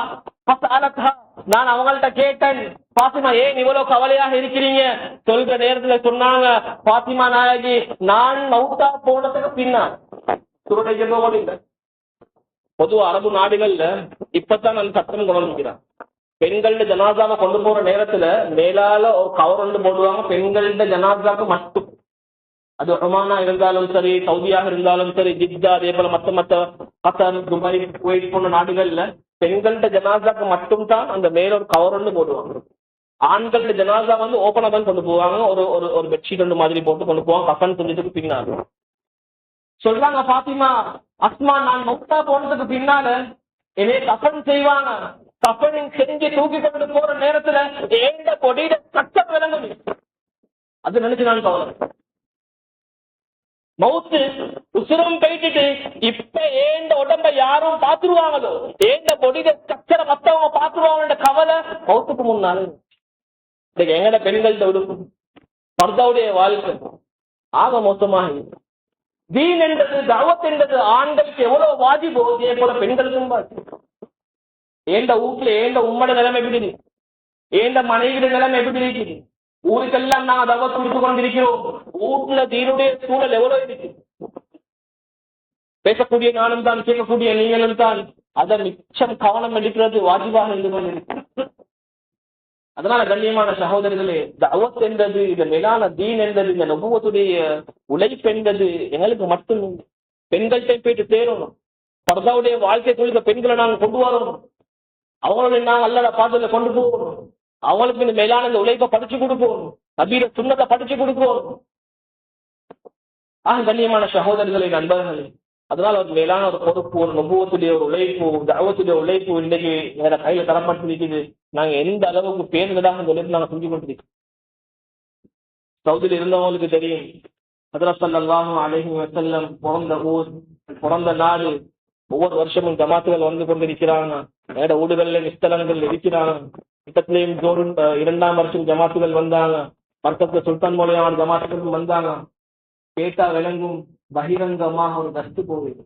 நான் அவங்கள்ட்ட கேட்டேன், ஃபாத்திமா ஏன் இவ்வளவு கவலையாக இருக்கிறீங்க? சொல்ற நேரத்துல சொன்னாங்க, ஃபாத்திமா நாயகி நான் மௌத்தா போனதுக்கு பின்னால் பொதுவா அரபு நாடுகள்ல இப்பதான் அந்த சட்டம் கொண்டு வந்துக்கிறான். பெண்களோட ஜனாசாவை கொண்டு போற நேரத்துல மேலால ஒரு கவர் ஒன்று போடுவாங்க பெண்களோட ஜனாசாவுக்கு மட்டும். அது ஒமானா இருந்தாலும் சரி, சவுதியாக இருந்தாலும் சரி, ஜித்தா, அதே போல மத்த கத்தார், துபாய், குவைத் போன்ற நாடுகள்ல பெண்களோட ஜனாசாக்கு மட்டும் தான் அந்த மேல ஒரு கவர் ஒன்று போடுவாங்க. ஆண்களோட ஜனாசா வந்து ஓப்பனா தான் கொண்டு போவாங்க. ஒரு பெட்ஷீட் ஒன்று மாதிரி போட்டு கொண்டு போவாங்க கஃன் செஞ்சதுக்கு பின்னால. சொல்றாங்க ஃபாத்திமா, அஸ்மா நான் மௌத்தா போனதுக்கு பின்னால என்னைய கஃன் செய்வாங்க. கஃன் செஞ்சு தூக்கி கொண்டு போற நேரத்துல ஏண்ட கொடியில சட்டம் விளங்குது. அது நினைச்சு நான் கவலை. மவுத்து உசுரம் போயிட்டு இப்ப ஏண்ட உடம்ப யாரும் பாத்துருவாங்களோ, ஏண்ட கொடியில சச்சர மத்தவங்க பாத்துருவாங்க கவலை மவுத்துக்கு முன்னால. எங்கட பெண்கள்ட்ட உடுக்கும் பர்தாவுடைய வாழ்க்கை ஆக மோசமாக. தீன் என்றது, தாவத் என்றது ஆண்களுக்கு எவ்வளவு வாஜிபோ இதே போல பெண்களுக்கும் வாஜிப். ஏண்ட வீட்டுல ஏண்ட உம்மட நிலைமை எப்படி இருக்கு, ஏண்ட மனைவிட நிலைமை எப்படி இருக்குது. ஊருக்கெல்லாம் நாங்க தாவத் கொடுத்து கொண்டிருக்கிறோம். வீட்டுல தீனுடைய சூழல் எவ்வளவு இருக்கு. பேசக்கூடிய நானும் தான், கேட்கக்கூடிய நீங்களும் தான். அதை மிச்சம் கவனம் எடுக்கிறது வாஜிபாக இருந்து கொண்டிருக்கு. அதனால கண்ணியமான சகோதரர்களே, தஅவத் என்பது, இந்த மேலான தீன் என்பது, இந்த நபுவத்துடைய உழைப்பு என்பது எங்களுக்கு மட்டும் பெண்கள்கிட்ட போயிட்டு சேரணும். பர்தாவுடைய வாழ்க்கைக்குள்ள பெண்களை நாங்கள் கொண்டு வரணும். அவங்களுடைய நாங்கள் அல்லாஹ் பாதையில கொண்டு போகணும். அவங்களுக்கு இந்த மேலான இந்த உழைப்பை படிச்சு கொடுப்போம், நபியோட சுன்னத்தை படிச்சு கொடுப்போம். கண்ணியமான சகோதரர்களே, நண்பர்களே, அதனால ஒரு மேலான ஒரு பொறுப்பு, ஒரு நபுவத்துடைய ஒரு உழைப்பு, தஅவத்துடைய உழைப்பு இன்னைக்கு எங்களை கையில தரப்பட்டிருக்குது. நாங்க எந்த அளவுக்கு பேருந்ததாக இந்த உழைப்பு நாங்க செஞ்சு கொண்டிருக்கோம். சவுதியில் இருந்தவங்களுக்கு தெரியும், ஹஜ்ரத் ஸல்லல்லாஹு அலைஹி வஸல்லம் பிறந்த ஊர், பிறந்த நாடு. ஒவ்வொரு வருஷமும் ஜமாத்துகள் வந்து கொண்டிருக்கிறாங்க. வேற ஊடுகள்ல நிஸ்தலங்கள் இருக்கிறாங்க. கிட்டத்திலேயும் 2ஆம் வருஷம் ஜமாத்துகள் வந்தாங்க. மர்கஸ் சுல்தான் மௌலவியான ஜமாத்துகள் வந்தாங்க. கேட்டா விளங்கும், பகிரங்கமாக ஒரு கஸ்து போவேல,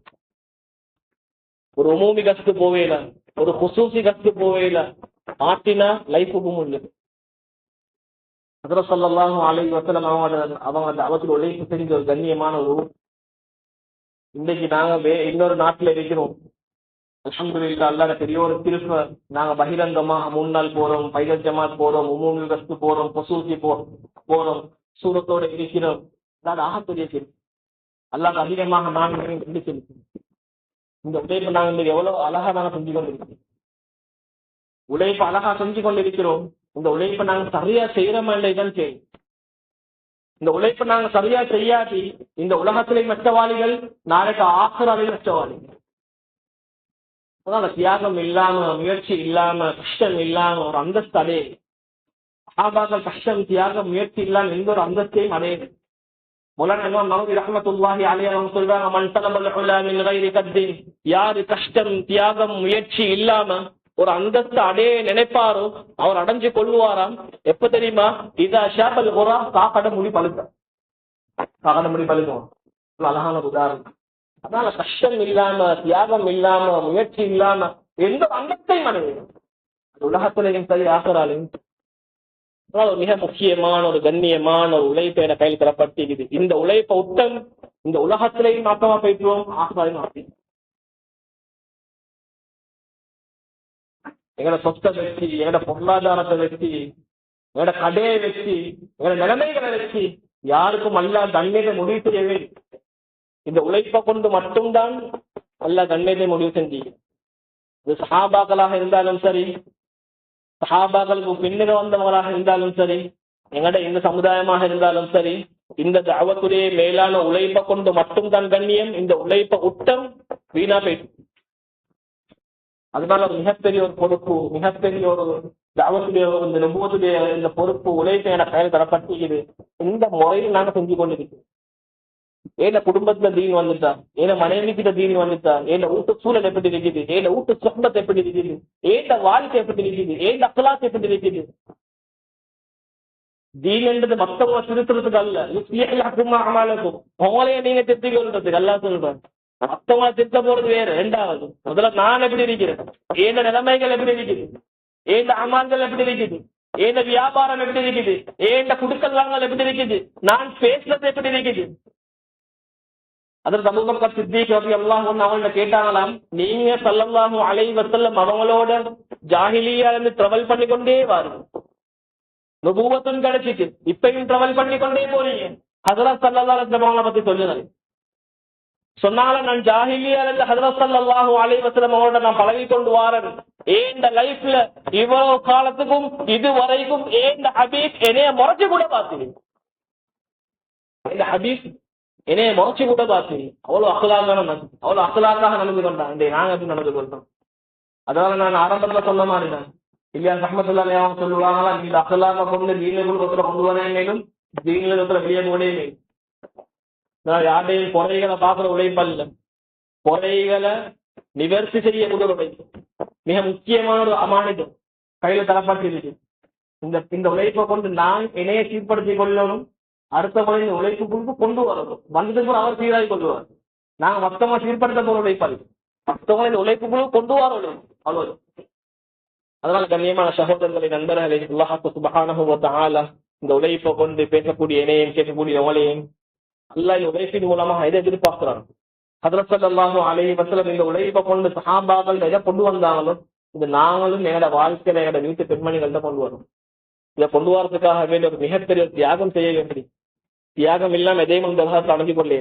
ஒரு உமூமி கஸ்து போவேல, ஒரு குசூசி கஸ்து போவேல. மாற்றினா லைஃபுக்கும் உள்ளது. ஹஜ்ரத் ஸல்லல்லாஹு அலைஹி வஸல்லம் அவங்க அவத்துல உழைப்பு செஞ்ச ஒரு கண்ணியமான ஒரு. இன்றைக்கு நாங்க இன்னொரு நாட்டுல இருக்கிறோம். அல்ஹம்துலில்லாஹ், அல்லாஹ் பெரிய ஒரு திருப்ப. நாங்க பகிரங்கமாக முன்னாள் போறோம், பைதல் ஜமாத் போறோம், உமூமுல் கஸ்து போறோம், பொசூசி போறோம், சூரத்தோட இருக்கிறோம். அதாவது ஆகக்கூடிய திருப்பு. அல்லாஹ் அதிகமாக நாங்கள் இந்த உழைப்பு நாங்கள் எவ்வளவு அழகா நாங்க செஞ்சு கொண்டிருக்கிறோம். உழைப்பு அழகா செஞ்சு கொண்டிருக்கிறோம். இந்த உழைப்பை நாங்க சரியா செய்யறோமா இல்லைதான் செய்யும். இந்த உழைப்பை நாங்க சரியா செய்யாட்டி இந்த உலகத்திலே நஷ்டவாளிகள், நாளைக்கு ஆசிராவிலே நஷ்டவாளிகள். அதனால தியாகம் இல்லாம, முயற்சி இல்லாம, கஷ்டம் இல்லாம ஒரு அந்தஸ்து அடையே. சஹாபாக்கள் கஷ்டம், தியாகம், முயற்சி இல்லாம எந்த ஒரு அந்தஸ்தையும் அடையுது. மௌலானா இமாம் நவவி ரஹ்மத்துல்லாஹி அலைஹி அவங்க சொல்றாங்க, மன் தலபல் உலா மின் கைரி கத்தின், யாரு கஷ்டம், தியாகம், முயற்சி இல்லாம ஒரு அந்தஸ்து அடைய நினைப்பாரோ அவர் அடைஞ்சு கொள்வாராம். எப்ப தெரியுமா? இதா ஷாபல் குரா, காக்கட முடி பழுக்க, காக்கட முடி பழுக்கும். அழகான உதாரணம். அதனால கஷ்டம் இல்லாம, தியாகம் இல்லாம, முயற்சி இல்லாம எந்த அந்தஸ்தையும் அடையும் உலகத்திலையும் சரி ஆகிறாலும். ஒரு மிக முக்கியமான ஒரு கண்ணியமான ஒரு உழைப்பை என கையில் தரப்பட்டிருக்குது. இந்த உழைப்பை உட்டம் இந்த உலகத்திலையும் மாற்றமா போயிட்டுவோம், ஆகிறாலும் மாற்றி எங்களோட சொத்தை வச்சு, எங்களோட பொருளாதாரத்தை வச்சு, எங்களோட கடையை வச்சு, எங்களோட நிலைமைகளை வச்சு யாருக்கும் அல்லா தன்மையை முடிவு செய்யவே. இந்த உழைப்பை கொண்டு மட்டும்தான் அல்லா தன்மையை முடிவு செஞ்சு. இது சஹாபாக்களாக இருந்தாலும் சரி, சஹாபாக்களுக்கு பின்னர் வந்தவங்களாக இருந்தாலும் சரி, எங்கட இந்த சமுதாயமாக இருந்தாலும் சரி, இந்த தஅவத்துடைய மேலான உழைப்பை கொண்டு மட்டும்தான் கண்ணியம். இந்த உழைப்பை உட்டம் வீணா போயிட்டு. அதனால ஒரு மிகப்பெரிய ஒரு பொறுப்பு, மிகப்பெரிய ஒரு தஅவத்துடைய இந்த நுபுவத்துடைய இந்த பொறுப்பு உழைப்பை என கையில் தரப்பட்டிருக்குது. இந்த முறையில் நாங்க செஞ்சு கொண்டிருக்கோம். ஏன குடும்பத்துல தீன் வந்துட்டா, ஏன மனைவி கிட்ட தீன் வந்துட்டா, ஏன வீட்டு சூழல் எப்படி இருக்குது, ஏன வீட்டு சொந்தத்தை எப்படி இருக்குது, ஏந்த வாழ்க்கை எப்படி இருக்குது, ஏந்த அக்கலாத்தை எப்படி இருக்குது. தீன் என்றது மத்தவங்க திருத்துறதுக்கு அல்ல, உங்களையே நீங்க திருத்திக் கொள்றதுக்கு அல்லா சொல்றேன். மத்தவங்க திருத்த போறது வேற. ரெண்டாவது, முதல்ல நான் எப்படி இருக்கிறேன், ஏந்த நிலைமைகள் எப்படி இருக்குது, ஏந்த அமான்கள் எப்படி இருக்குது, ஏந்த வியாபாரம் எப்படி இருக்குது, ஏந்த குடுக்கல் வாங்கல் எப்படி இருக்குது, நான் பேசுறது எப்படி இருக்குது. அதற்கு அபூபக்கர் சித்தீக் ரலியல்லாஹு அன்ஹு அவங்கள கேட்டாங்களாம், நீங்க ஸல்லல்லாஹு அலைஹி வஸல்லம் அவங்களோட ஜாஹிலியால இருந்து டிராவல் பண்ணி கொண்டே வாருங்க, நுபுவத்தும் கிடைச்சிட்டு இப்பயும் டிராவல் பண்ணி கொண்டே போறீங்க. ஹஜ்ரத் ஸல்லல்லாஹு அலைஹி வஸல்லம் அவங்கள பத்தி சொல்லுங்க. சொன்னால நான் ஜாஹிலியால இருந்து ஹஜ்ரத் ஸல்லல்லாஹு அலைஹி வஸல்லம் அவங்களோட நான் பழகி கொண்டு வாரேன். ஏந்த லைஃப்ல இவ்வளவு காலத்துக்கும் இது வரைக்கும் ஏந்த ஹபீப் என்னைய முறைச்சு கூட பார்த்தீங்க. இந்த ஹபீப் என்னைய முறைச்சு கூட பார்த்தீங்க. அவ்வளவு அகலாக்காக நடந்து கொண்டான். நாங்க எப்படி நடந்து கொண்டோம்? அதனால நான் ஆரம்பத்துல சொன்ன மாதிரி தான் இல்லையா, ரஹ்மத்துல்லாஹி அவங்க சொல்லுவாங்களா, நீங்க அகலாக கொண்டு தீனுக்குள்ள கொண்டு வரேன், தீனில வெளியே போனே. நான் யாரையும் குறைகளை பார்க்கிற உழைப்பல்ல, குறைகளை நிவர்த்தி செய்ய முதல் உழைப்பு. மிக முக்கியமான ஒரு அமானிதம் கையில தரப்பட்டிருக்கு. இந்த உழைப்பை கொண்டு நான் இணைய சீர்படுத்திக் கொள்ளணும், அடுத்த முறை இந்த உழைப்புக்கு கொண்டு வரணும். வந்ததுக்கு அவர் சீராகி கொள்வார். நாங்க மொத்தமா சீர்படுத்த போற உழைப்பாளி, மொத்தமா இந்த உழைப்புக்குள்ள கொண்டு வரணும். அவ்வளவு. அதனால கண்ணியமான சகோதரர்களை, நண்பர்களை, அல்லாஹ் சுப்ஹானஹு வ தஆலா இந்த உழைப்பை கொண்டு பேசக்கூடிய இணையம், கேட்கக்கூடிய எவளையும் அல்லாஹ் இந்த உழைப்பின் மூலமாக எதை எதிர்பார்க்கிறான். ஹஜ்ரத் ஸல்லல்லாஹு அலைஹி வஸல்லம் இந்த உழைப்பை கொண்டு சஹாபாக்கள் எதை கொண்டு வந்தாங்களோ இது நாங்களும் எங்களோட வாழ்க்கையில எங்களோட வீட்டு பெண்மணிகள் தான் கொண்டு வரும். இதை கொண்டு வரதுக்காக வேண்டிய ஒரு மிகப்பெரிய தியாகம் செய்ய வேண்டி, தியாகம் இல்லாம எதையும் இந்த உலகத்தை அடைஞ்சு கொள்ளே.